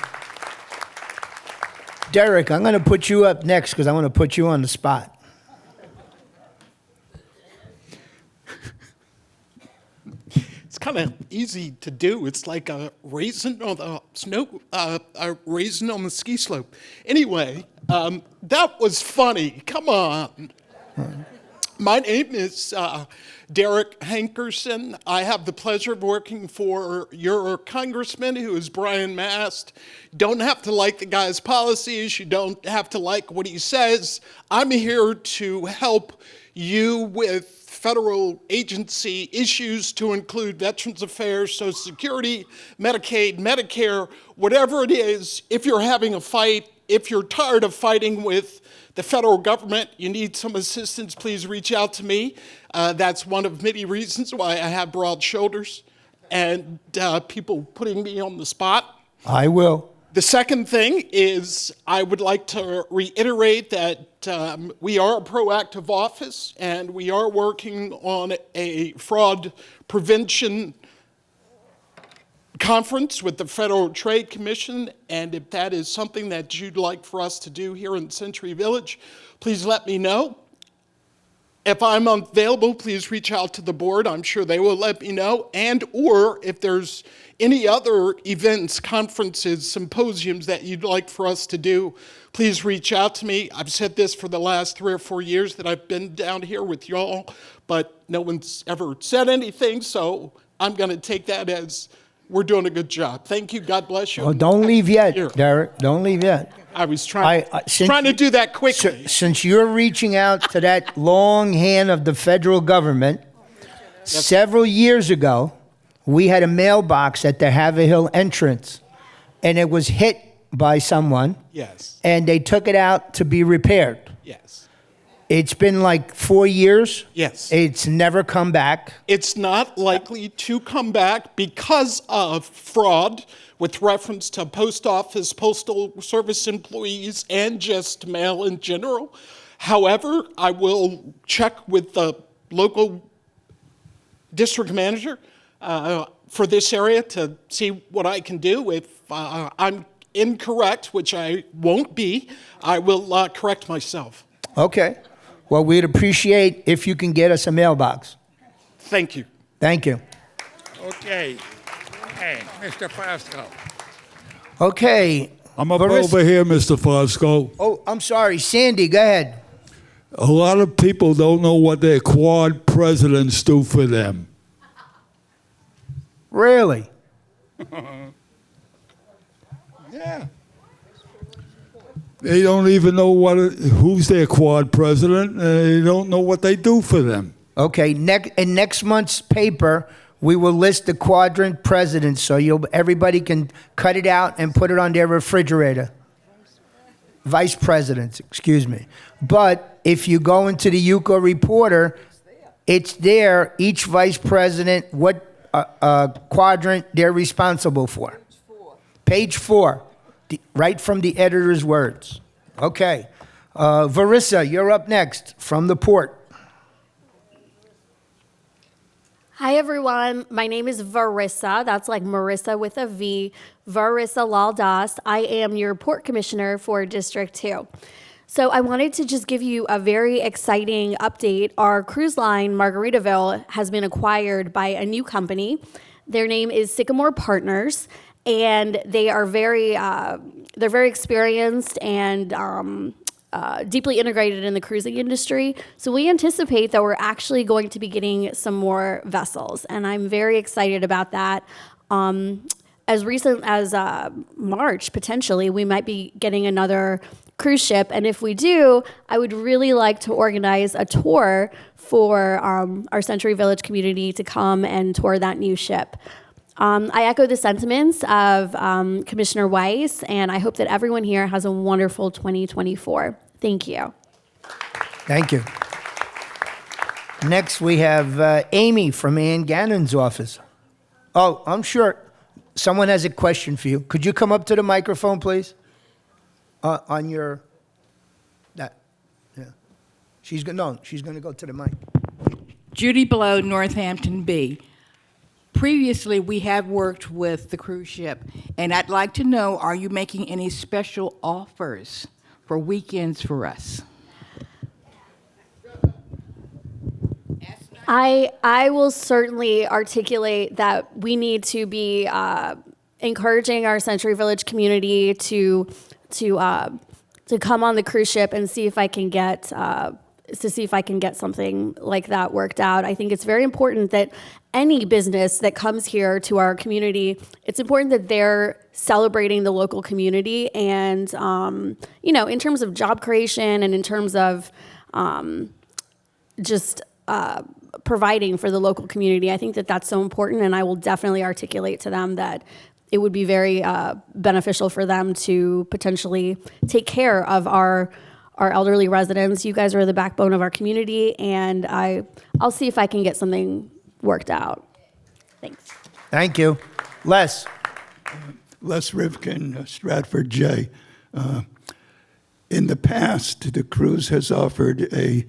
Derek, I'm going to put you up next because I want to put you on the spot. It's kind of easy to do. It's like a raisin on the a raisin on the ski slope. Anyway, that was funny. Come on. My name is Derek Hankerson. I have the pleasure of working for your congressman, who is Brian Mast. Don't have to like the guy's policies. You don't have to like what he says. I'm here to help you with federal agency issues, to include Veterans Affairs, Social Security, Medicaid, Medicare, whatever it is. If you're having a fight, if you're tired of fighting with the federal government, you need some assistance, please reach out to me. That's one of many reasons why I have broad shoulders and people putting me on the spot. I will. The second thing is I would like to reiterate that we are a proactive office and we are working on a fraud prevention conference with the Federal Trade Commission, and if that is something that you'd like for us to do here in Century Village, please let me know. If I'm unavailable, please reach out to the board. I'm sure they will let me know. And or if there's any other events, conferences, symposiums that you'd like for us to do, please reach out to me. I've said this for the last 3 or 4 years that I've been down here with y'all, but no one's ever said anything, so I'm going to take that as we're doing a good job. Thank you. God bless you. Oh, don't leave yet, Derek. Don't leave yet. I was trying to do that quickly. Since you're reaching out to that long hand of the federal government, several years ago, we had a mailbox at the Haverhill entrance, and it was hit by someone. Yes. And they took it out to be repaired. Yes. It's been like 4 years. Yes. It's never come back. It's not likely to come back because of fraud with reference to post office, postal service employees, and just mail in general. However, I will check with the local district manager for this area to see what I can do. If I'm incorrect, which I won't be, I will correct myself. Okay. Well, we'd appreciate if you can get us a mailbox. Thank you. Thank you. Okay. Hey, Mr. Fosco. Okay. I'm up over here, Mr. Fosco. Oh, I'm sorry. Sandy, go ahead. A lot of people don't know what their quad presidents do for them. Really? Yeah. They don't even know who's their quad president. They don't know what they do for them. Okay. In next month's paper, we will list the quadrant presidents, so everybody can cut it out and put it on their refrigerator. Vice presidents, excuse me. But if you go into the UCO Reporter, it's there, each vice president, what quadrant they're responsible for. Page 4, right from the editor's words. Okay. Varissa, you're up next from the port. Hi, everyone. My name is Varissa. That's like Marissa with a V. Varissa Laldas. I am your port commissioner for District 2. So I wanted to just give you a very exciting update. Our cruise line, Margaritaville, has been acquired by a new company. Their name is Sycamore Partners, and they are they're very experienced and deeply integrated in the cruising industry. So we anticipate that we're actually going to be getting some more vessels, and I'm very excited about that. As recent as March, potentially, we might be getting another cruise ship, and if we do, I would really like to organize a tour for our Century Village community to come and tour that new ship. I echo the sentiments of Commissioner Weiss, and I hope that everyone here has a wonderful 2024. Thank you. Thank you. Next, we have Amy from Ann Gannon's office. Oh, I'm sure someone has a question for you. Could you come up to the microphone, please? On your, yeah. She's going to go to the mic. Judy Blow, Northampton B. Previously, we have worked with the cruise ship, and I'd like to know, are you making any special offers for weekends for us? I will certainly articulate that we need to be encouraging our Century Village community to come on the cruise ship and see if I can get to see if I can get something like that worked out. I think it's very important that any business that comes here to our community, it's important that they're celebrating the local community and, in terms of job creation and in terms of providing for the local community. I think that that's so important, and I will definitely articulate to them that it would be very beneficial for them to potentially take care of our elderly residents. You guys are the backbone of our community, and I'll see if I can get something worked out. Thanks. Thank you. Les. Les Rivkin, Stratford J. In the past, the cruise has offered a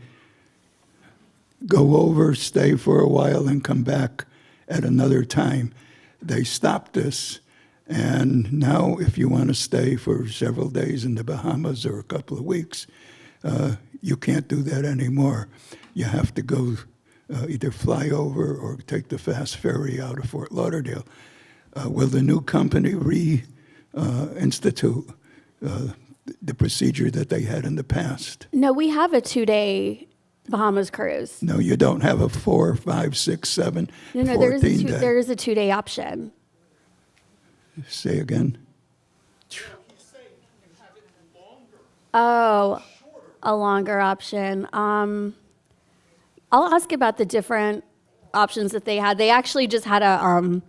go over, stay for a while, and come back at another time. They stopped this, and now if you want to stay for several days in the Bahamas or a couple of weeks, you can't do that anymore. You have to go either fly over or take the fast ferry out of Fort Lauderdale. Will the new company reinstitute the procedure that they had in the past? No, we have a 2-day Bahamas cruise. No, you don't have a 4, 5, 6, 7, No, 14 day. there is a 2-day option. Say again. Oh, a longer option. I'll ask about the different options that they had. They actually just had an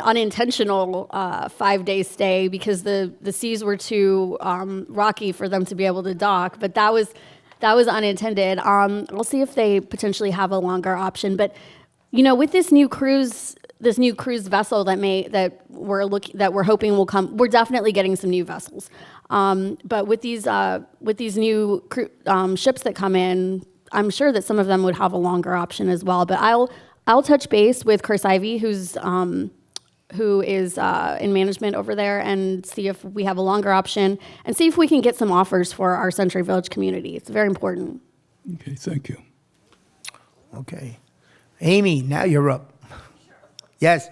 unintentional 5-day stay because the seas were too rocky for them to be able to dock. But that was unintended. We'll see if they potentially have a longer option. But with this new cruise vessel that we're hoping will come, we're definitely getting some new vessels. But with these new ships that come in, I'm sure that some of them would have a longer option as well. But I'll touch base with Chris Ivey, who is in management over there, and see if we have a longer option and see if we can get some offers for our Century Village community. It's very important. Okay, thank you. Okay. Amy, now you're up. Yes.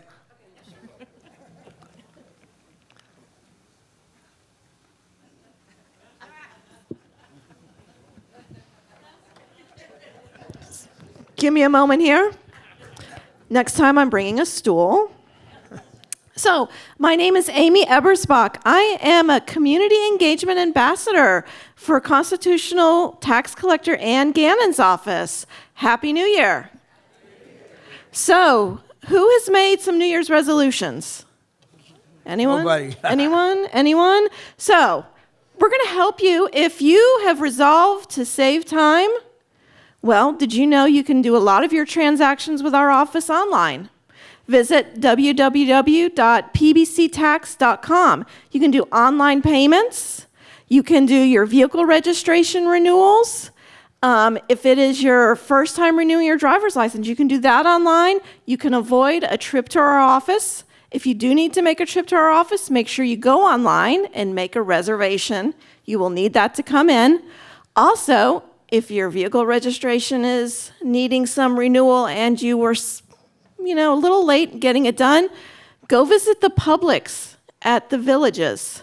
Give me a moment here. Next time I'm bringing a stool. So, my name is Amy Ebersbach. I am a community engagement ambassador for Constitutional Tax Collector Ann Gannon's office. Happy New Year. So, who has made some New Year's resolutions? Anyone? Nobody. Anyone? So, we're going to help you if you have resolved to save time. Well, did you know you can do a lot of your transactions with our office online? Visit www.pbctax.com. You can do online payments. You can do your vehicle registration renewals. If it is your first time renewing your driver's license, you can do that online. You can avoid a trip to our office. If you do need to make a trip to our office, make sure you go online and make a reservation. You will need that to come in. Also, if your vehicle registration is needing some renewal and you were a little late getting it done, go visit the Publix at the villages.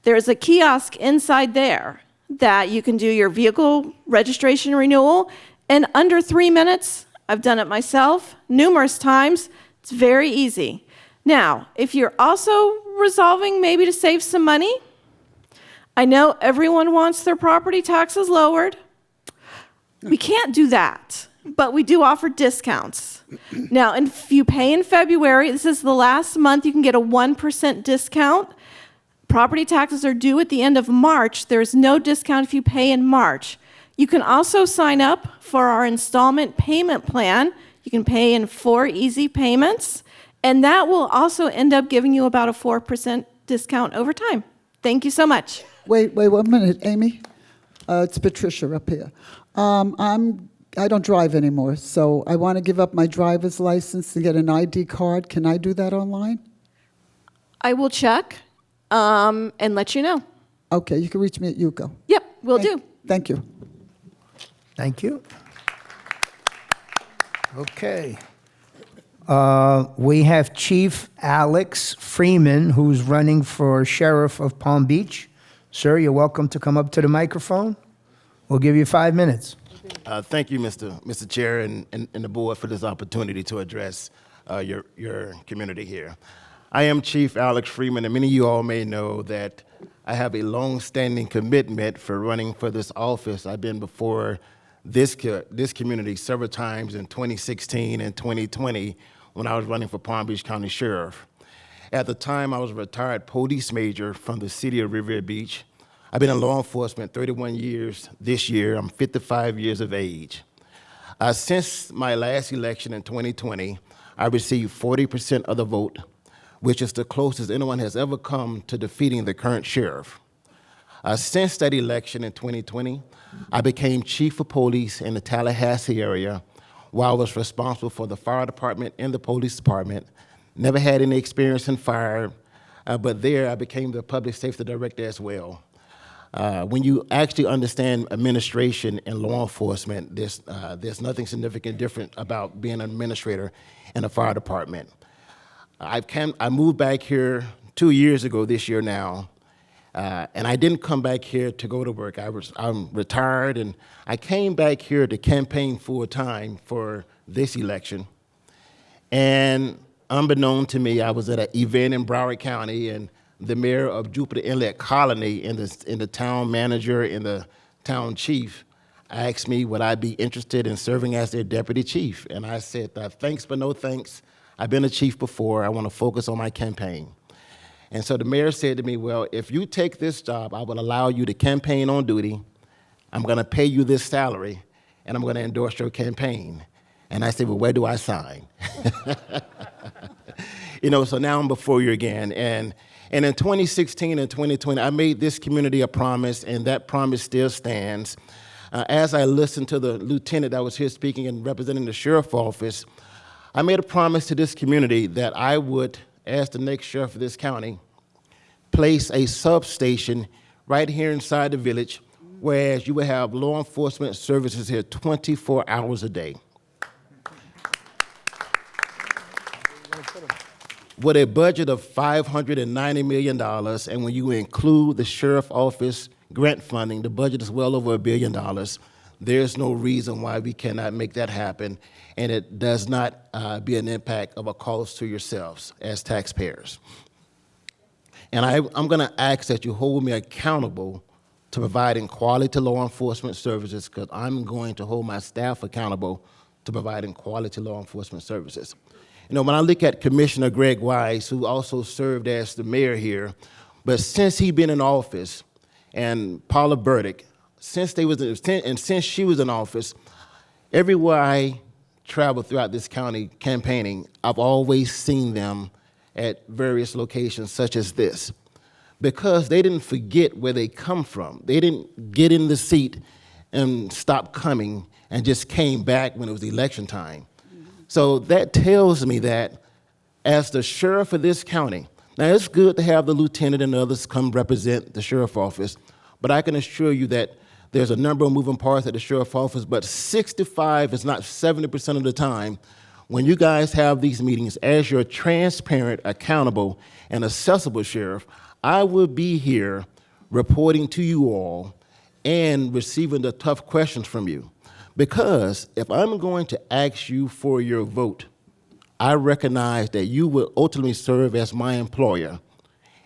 There's a kiosk inside there that you can do your vehicle registration renewal in under 3 minutes. I've done it myself numerous times. It's very easy. Now, if you're also resolving maybe to save some money, I know everyone wants their property taxes lowered. We can't do that, but we do offer discounts. Now, if you pay in February, this is the last month, you can get a 1% discount. Property taxes are due at the end of March. There's no discount if you pay in March. You can also sign up for our installment payment plan. You can pay in 4 easy payments, and that will also end up giving you about a 4% discount over time. Thank you so much. Wait 1 minute, Amy. It's Patricia up here. I don't drive anymore, so I want to give up my driver's license and get an ID card. Can I do that online? I will check and let you know. Okay, you can reach me at Yuko. Yep, will do. Thank you. Thank you. Okay. We have Chief Alex Freeman, who's running for Sheriff of Palm Beach. Sir, you're welcome to come up to the microphone. We'll give you 5 minutes. Thank you, Mr. Chair, and the board for this opportunity to address your community here. I am Chief Alex Freeman, and many of you all may know that I have a long-standing commitment for running for this office. I've been before this community several times in 2016 and 2020 when I was running for Palm Beach County Sheriff. At the time, I was a retired police major from the city of Riviera Beach. I've been in law enforcement 31 years this year. I'm 55 years of age. Since my last election in 2020, I received 40% of the vote, which is the closest anyone has ever come to defeating the current sheriff. Since that election in 2020, I became chief of police in the Tallahassee area, while I was responsible for the fire department and the police department. Never had any experience in fire, but there I became the public safety director as well. When you actually understand administration and law enforcement, there's nothing significant different about being an administrator in a fire department. I moved back here 2 years ago this year now, and I didn't come back here to go to work. I'm retired, and I came back here to campaign full time for this election. And unbeknown to me, I was at an event in Broward County, and the mayor of Jupiter Inlet Colony and the town manager and the town chief asked me would I be interested in serving as their deputy chief. And I said, thanks, but no thanks. I've been a chief before. I want to focus on my campaign. And so the mayor said to me, well, if you take this job, I will allow you to campaign on duty. I'm going to pay you this salary, and I'm going to endorse your campaign. And I said, well, where do I sign? So now I'm before you again. And in 2016 and 2020, I made this community a promise, and that promise still stands. As I listened to the lieutenant that was here speaking and representing the sheriff's office, I made a promise to this community that I would, as the next sheriff of this county, place a substation right here inside the village, whereas you would have law enforcement services here 24 hours a day. With a budget of $590 million, and when you include the sheriff's office grant funding, the budget is well over $1 billion. There's no reason why we cannot make that happen, and it does not be an impact of a cost to yourselves as taxpayers. And I'm going to ask that you hold me accountable to providing quality law enforcement services, because I'm going to hold my staff accountable to providing quality law enforcement services. When I look at Commissioner Greg Wise, who also served as the mayor here, but since he's been in office, and Paula Burdick, since she was in office, everywhere I travel throughout this county campaigning, I've always seen them at various locations such as this, because they didn't forget where they come from. They didn't get in the seat and stop coming and just came back when it was election time. So that tells me that as the sheriff of this county, now it's good to have the lieutenant and others come represent the sheriff's office, but I can assure you that there's a number of moving parts at the sheriff's office, but 65 is not 70% of the time when you guys have these meetings as your transparent, accountable, and accessible sheriff. I will be here reporting to you all and receiving the tough questions from you. Because if I'm going to ask you for your vote, I recognize that you will ultimately serve as my employer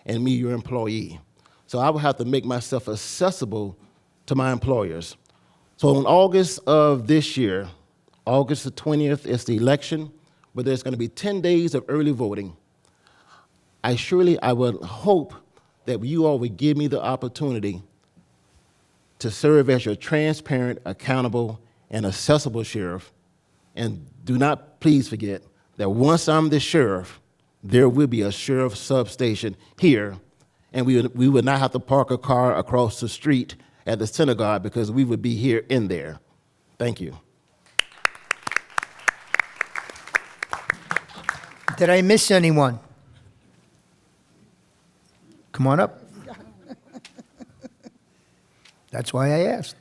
and me your employee. So I will have to make myself accessible to my employers. So in August of this year, August the 20th is the election, but there's going to be 10 days of early voting. I would hope that you all would give me the opportunity to serve as your transparent, accountable, and accessible sheriff. And do not please forget that once I'm the sheriff, there will be a sheriff substation here, and we would not have to park a car across the street at the synagogue because we would be here in there. Thank you. Did I miss anyone? Come on up. That's why I asked.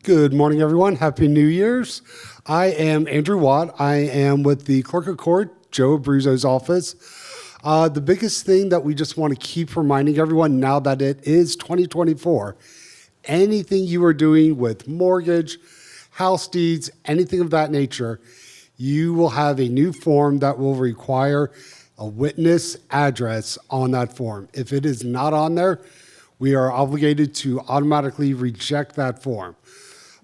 Good morning, everyone. Happy New Year's. I am Andrew Watt. I am with the Clerk of Court, Joe Abruzzo's office. The biggest thing that we just want to keep reminding everyone now that it is 2024, anything you are doing with mortgage, house deeds, anything of that nature, you will have a new form that will require a witness address on that form. If it is not on there, we are obligated to automatically reject that form.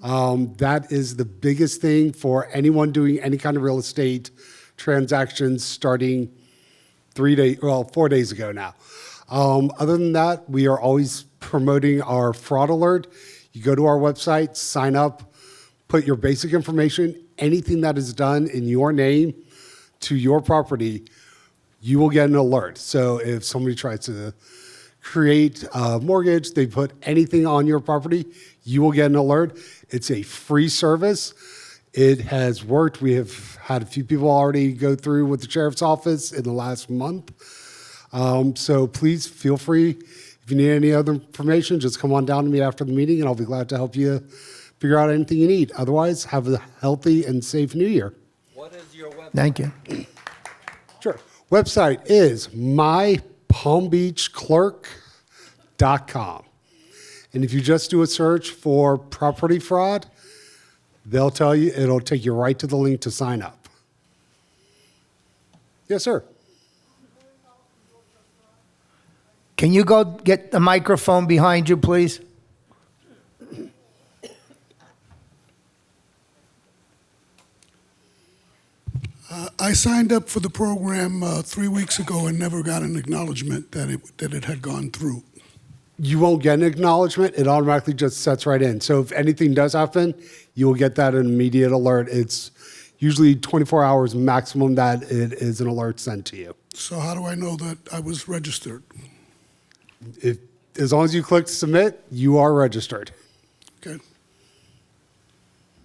That is the biggest thing for anyone doing any kind of real estate transactions starting 4 days ago now. Other than that, we are always promoting our fraud alert. You go to our website, sign up, put your basic information, anything that is done in your name to your property, you will get an alert. So if somebody tries to create a mortgage, they put anything on your property, you will get an alert. It's a free service. It has worked. We have had a few people already go through with the sheriff's office in the last month. So please feel free. If you need any other information, just come on down to me after the meeting and I'll be glad to help you figure out anything you need. Otherwise, have a healthy and safe new year. What is your website? Thank you. Sure. Website is mypalmbeachclerk.com. And if you just do a search for property fraud, they'll tell you, it'll take you right to the link to sign up. Yes, sir. Can you go get the microphone behind you, please? I signed up for the program 3 weeks ago and never got an acknowledgement that it had gone through. You won't get an acknowledgement. It automatically just sets right in. So if anything does happen, you will get that immediate alert. It's usually 24 hours maximum that it is an alert sent to you. So how do I know that I was registered? As long as you click submit, you are registered. Okay.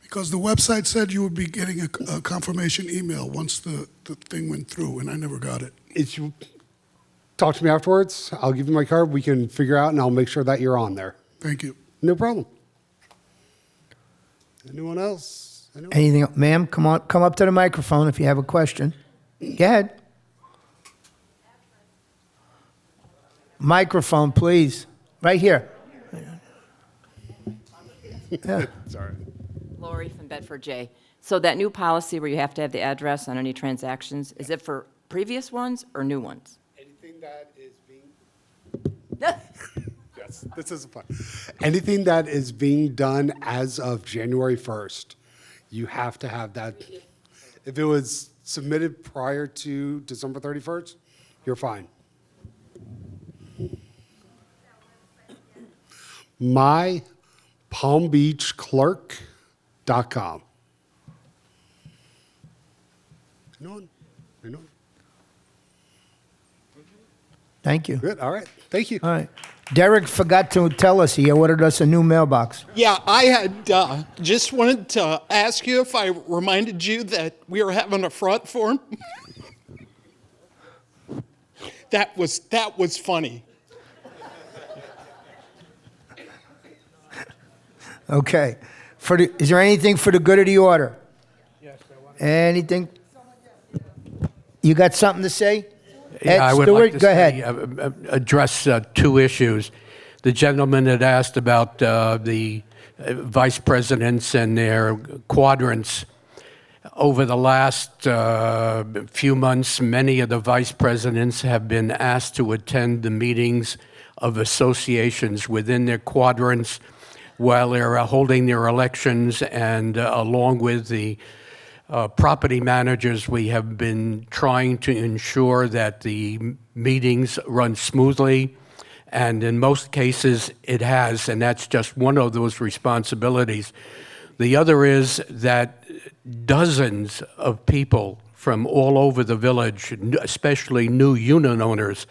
Because the website said you would be getting a confirmation email once the thing went through, and I never got it. If you talk to me afterwards, I'll give you my card. We can figure out, and I'll make sure that you're on there. Thank you. No problem. Anyone else? Anything, ma'am? Come up to the microphone if you have a question. Go ahead. Microphone, please. Right here. Yeah. Sorry. Lori from Bedford J. So that new policy where you have to have the address on any transactions, is it for previous ones or new ones? Anything that is being... Yes, this is fun. Anything that is being done as of January 1st, you have to have that. If it was submitted prior to December 31st, you're fine. mypalmbeachclerk.com. Anyone? Thank you. Good. All right. Thank you. All right. Derek forgot to tell us he ordered us a new mailbox. Yeah, I had just wanted to ask you if I reminded you that we were having a fraud forum. That was funny. Okay. Is there anything for the good of the order? Yes. Anything? You got something to say? Ed I would Stewart, like to go say, ahead. Address two issues. The gentleman had asked about the vice presidents and their quadrants. Over the last few months, many of the vice presidents have been asked to attend the meetings of associations within their quadrants while they're holding their elections, and along with the property managers, we have been trying to ensure that the meetings run smoothly, and in most cases it has, and that's just one of those responsibilities. The other is that dozens of people from all over the village, especially new unit owners,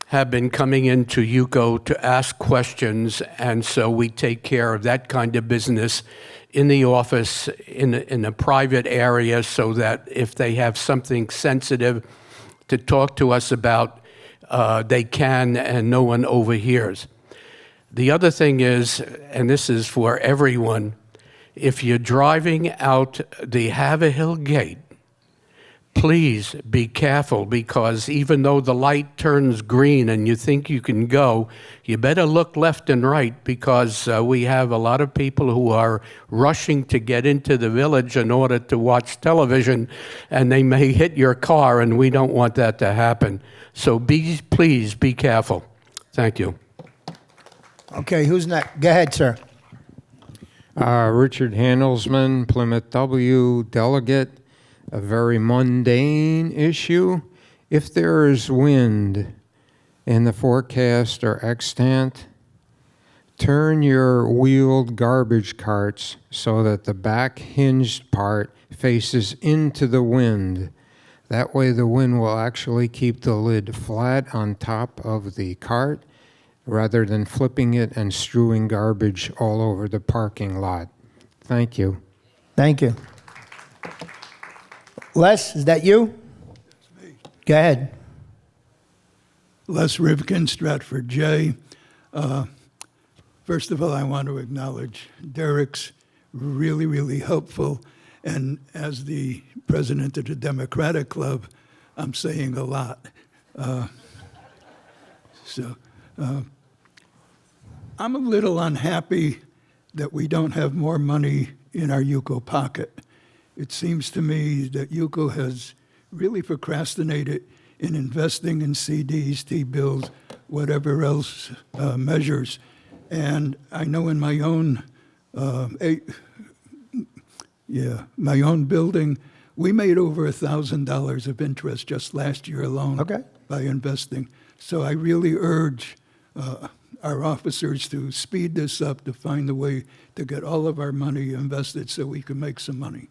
have been coming into UCO to ask questions, and so we take care of that kind of business in the office, in a private area, so that if they have something sensitive to talk to us about, they can, and no one overhears. The other thing is, and this is for everyone, if you're driving out the Haverhill Gate, please be careful, because even though the light turns green and you think you can go, you better look left and right, because we have a lot of people who are rushing to get into the village in order to watch television, and they may hit your car, and we don't want that to happen. So please be careful. Thank you. Okay, who's next? Go ahead, sir. Richard Handelsman, Plymouth W, delegate. A very mundane issue. If there is wind in the forecast or extant, turn your wheeled garbage carts so that the back hinged part faces into the wind. That way the wind will actually keep the lid flat on top of the cart rather than flipping it and strewing garbage all over the parking lot. Thank you. Thank you. Les, is that you? That's me. Go ahead. Les Rivkin, Stratford J. First of all, I want to acknowledge Derek's really helpful. And as the president of the Democratic Club, I'm saying a lot. I'm a little unhappy that we don't have more money in our UCO pocket. It seems to me that UCO has really procrastinated in investing in CDs, T-bills, whatever else measures. And I know in my own my own building, we made over $1,000 of interest just last year alone by investing. So I really urge our officers to speed this up, to find a way to get all of our money invested so we can make some money.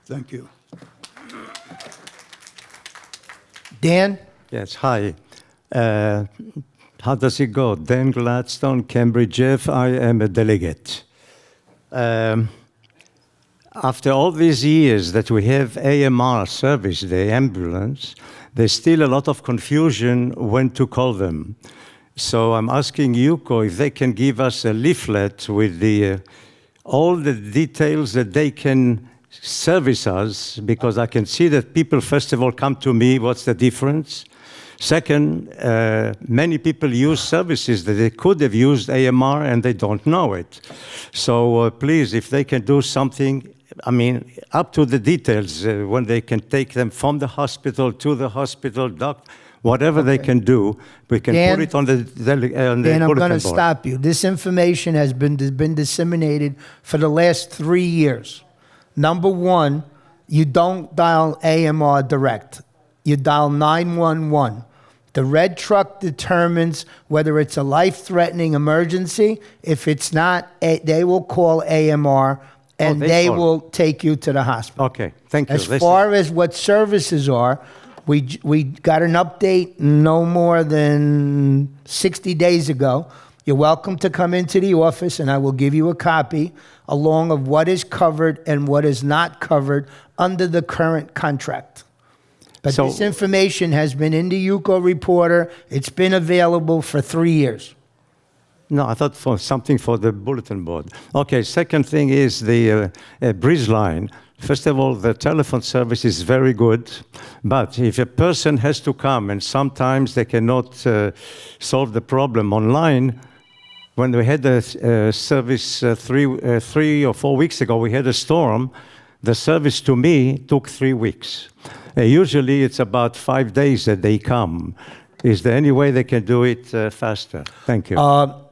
Thank you. Dan? Yes, hi. How does it go? Dan Gladstone, Cambridge F. I am a delegate. After all these years that we have AMR service, the ambulance, there's still a lot of confusion when to call them. So I'm asking UCO if they can give us a leaflet with all the details that they can service us, because I can see that people, first of all, come to me, what's the difference? Second, many people use services that they could have used AMR and they don't know it. So please, if they can do something, I mean, up to the details, when they can take them from the hospital to the hospital, whatever they can do, we can put it on the Dan, I'm going to stop you. This information has been disseminated for the last 3 years. Number one, you don't dial AMR direct. You dial 911. The red truck determines whether it's a life-threatening emergency. If it's not, they will call AMR, and they will take you to the hospital. Okay, thank you. As far as what services are, we got an update no more than 60 days ago. You're welcome to come into the office, and I will give you a copy along of what is covered and what is not covered under the current contract. But this information has been in the UCO Reporter. It's been available for 3 years. No, I thought for something for the bulletin board. Okay, second thing is the breeze line. First of all, the telephone service is very good, but if a person has to come and sometimes they cannot solve the problem online, when we had a service 3 or 4 weeks ago, we had a storm. The service to me took 3 weeks. Usually it's about 5 days that they come. Is there any way they can do it faster? Thank you.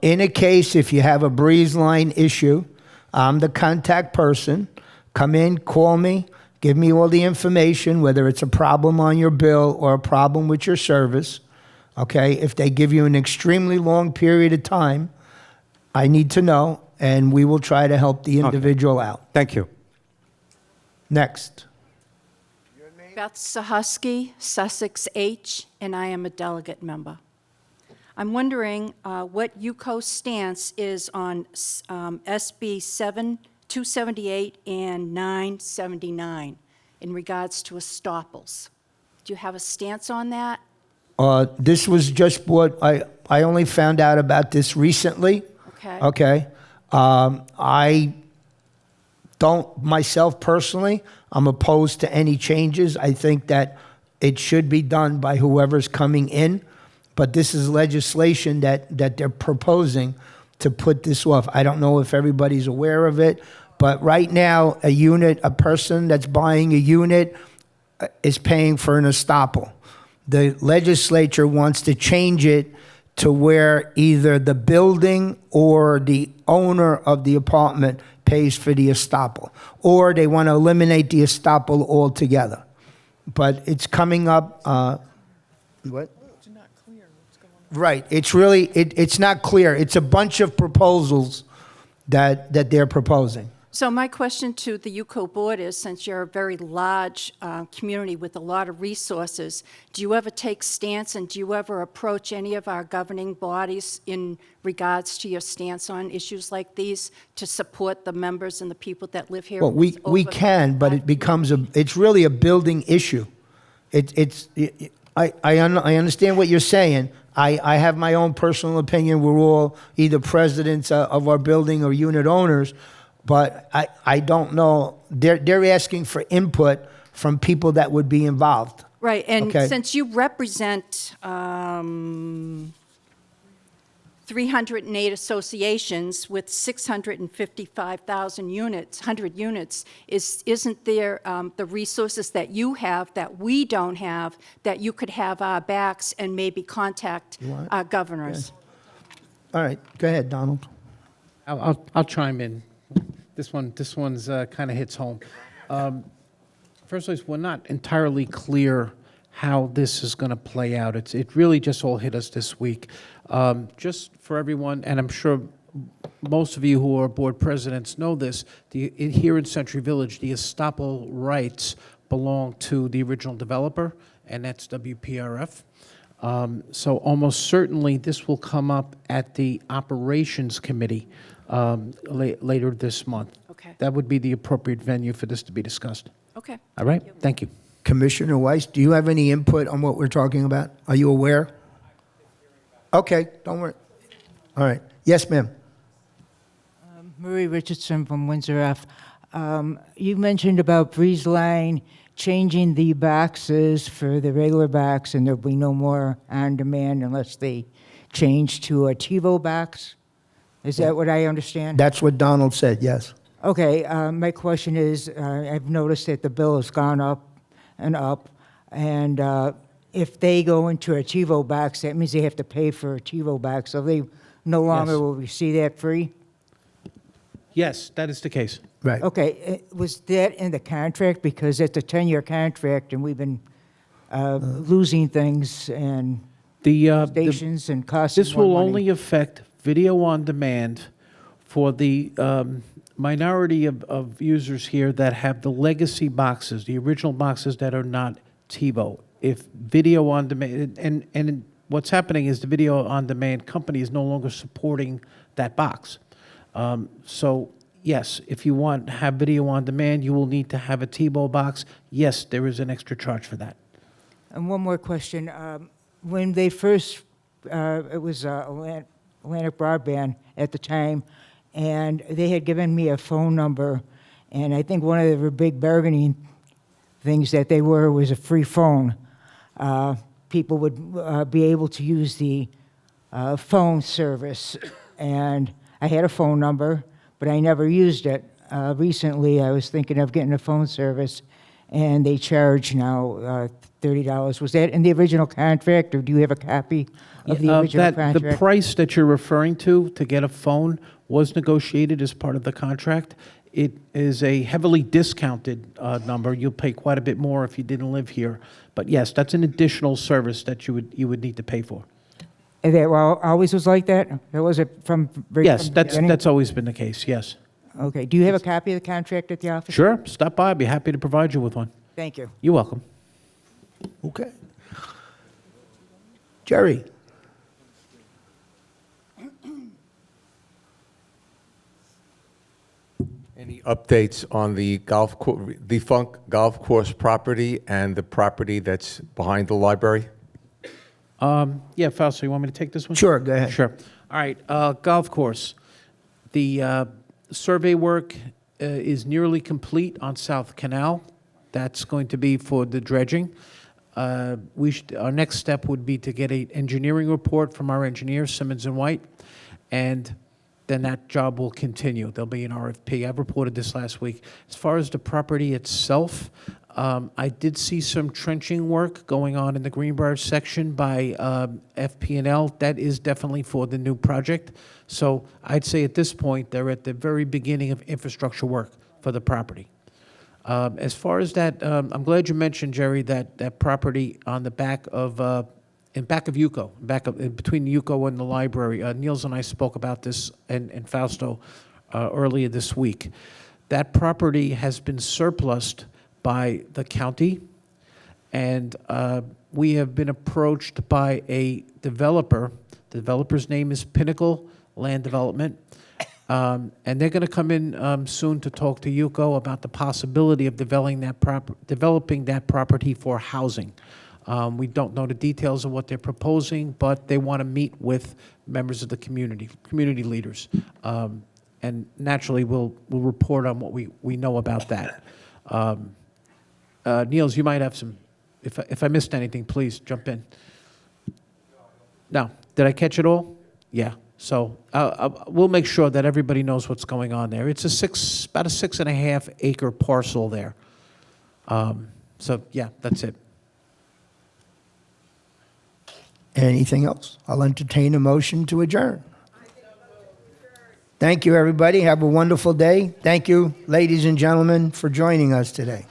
In a case, if you have a breeze line issue, I'm the contact person. Come in, call me, give me all the information, whether it's a problem on your bill or a problem with your service. Okay, if they give you an extremely long period of time, I need to know, and we will try to help the individual out. Thank you. Next. Beth Sahusky, Sussex H, and I am a delegate member. I'm wondering what UCO's stance is on SB 278 and 979 in regards to estoppels. Do you have a stance on that? This was just what I only found out about this recently. Okay. Okay. I myself personally, I'm opposed to any changes. I think that it should be done by whoever's coming in, but this is legislation that they're proposing to put this off. I don't know if everybody's aware of it, but right now, a person that's buying a unit is paying for an estoppel. The legislature wants to change it to where either the building or the owner of the apartment pays for the estoppel, or they want to eliminate the estoppel altogether. But it's coming up. What? Right. It's really, it's not clear. It's a bunch of proposals that they're proposing. So my question to the UCO board is, since you're a very large community with a lot of resources, do you ever take stance and do you ever approach any of our governing bodies in regards to your stance on issues like these to support the members and the people that live here? Well, we can, but it becomes it's really a building issue. I understand what you're saying. I have my own personal opinion. We're all either presidents of our building or unit owners. But I don't know. They're asking for input from people that would be involved. Right, and Okay. since you represent 308 associations with 655,000 units, 100 units, isn't there the resources that you have that we don't have that you could have our backs and maybe contact our governors? All right, go ahead, Donald. I'll chime in. This one's kind of hits home. First place, we're not entirely clear how this is going to play out. It really just all hit us this week. Just for everyone, and I'm sure most of you who are board presidents know this, here in Century Village, the estoppel rights belong to the original developer, and that's WPRF. So almost certainly this will come up at the operations committee later this month. Okay. That would be the appropriate venue for this to be discussed. Okay. All right? Thank you. Commissioner Weiss, do you have any input on what we're talking about? Are you aware? Okay, don't worry. All right. Yes, ma'am. Marie Richardson from Windsor F. You mentioned about Breeze Line changing the boxes for the regular box, and there'll be no more on demand unless they change to a TiVo box. Is that what I understand? That's what Donald said, yes. Okay, my question is, I've noticed that the bill has gone up, and if they go into a TiVo box, that means they have to pay for a TiVo box, so they no longer Yes. will receive that free? Yes, that is the case. Right. Okay, was that in the contract? Because it's a 10-year contract, and we've been losing things and stations and costing This more will money. only affect video on demand for the minority of users here that have the legacy boxes, the original boxes that are not TiVo. If video on demand, and what's happening is the video on demand company is no longer supporting that box. So yes, if you want to have video on demand, you will need to have a TiVo box. Yes, there is an extra charge for that. And one more question. When they first, it was Atlantic Broadband at the time, and they had given me a phone number, and I think one of the big bargaining things that they were was a free phone. People would be able to use the phone service, and I had a phone number, but I never used it. Recently, I was thinking of getting a phone service, and they charge now $30. Was that in the original contract, or do you have a copy of the original contract? The price that you're referring to get a phone was negotiated as part of the contract. It is a heavily discounted number. You'll pay quite a bit more if you didn't live here. But yes, that's an additional service that you would need to pay for. And that always was like that? Or was it from Yes, from the beginning? that's always been the case, yes. Okay. Do you have a copy of the contract at the office? Sure, stop by. I'd be happy to provide you with one. Thank you. You're welcome. Okay. Jerry. Any updates on the defunct golf course property and the property that's behind the library? Yeah, Fausto, you want me to take this one? Sure, go ahead. Sure. All right, golf course. The survey work is nearly complete on South Canal. That's going to be for the dredging. Our next step would be to get an engineering report from our engineers, Simmons and White, and then that job will continue. There'll be an RFP. I've reported this last week. As far as the property itself, I did see some trenching work going on in the Greenbrier section by FP&L. That is definitely for the new project. So I'd say at this point, they're at the very beginning of infrastructure work for the property. As far as that, I'm glad you mentioned, Jerry, that property on the back of, in back of UCO, between UCO and the library. Niels and I spoke about this and Fausto earlier this week. That property has been surplused by the county, and we have been approached by a developer. The developer's name is Pinnacle Land Development. And they're going to come in soon to talk to UCO about the possibility of developing that property for housing. We don't know the details of what they're proposing, but they want to meet with members of the community leaders. And naturally, we'll report on what we know about that. Niels, you might have some, if I missed anything, please jump in. No, did I catch it all? Yeah. So we'll make sure that everybody knows what's going on there. It's about a 6.5 acre parcel there. So yeah, that's it. Anything else? I'll entertain a motion to adjourn. Thank you, everybody. Have a wonderful day. Thank you, ladies and gentlemen, for joining us today.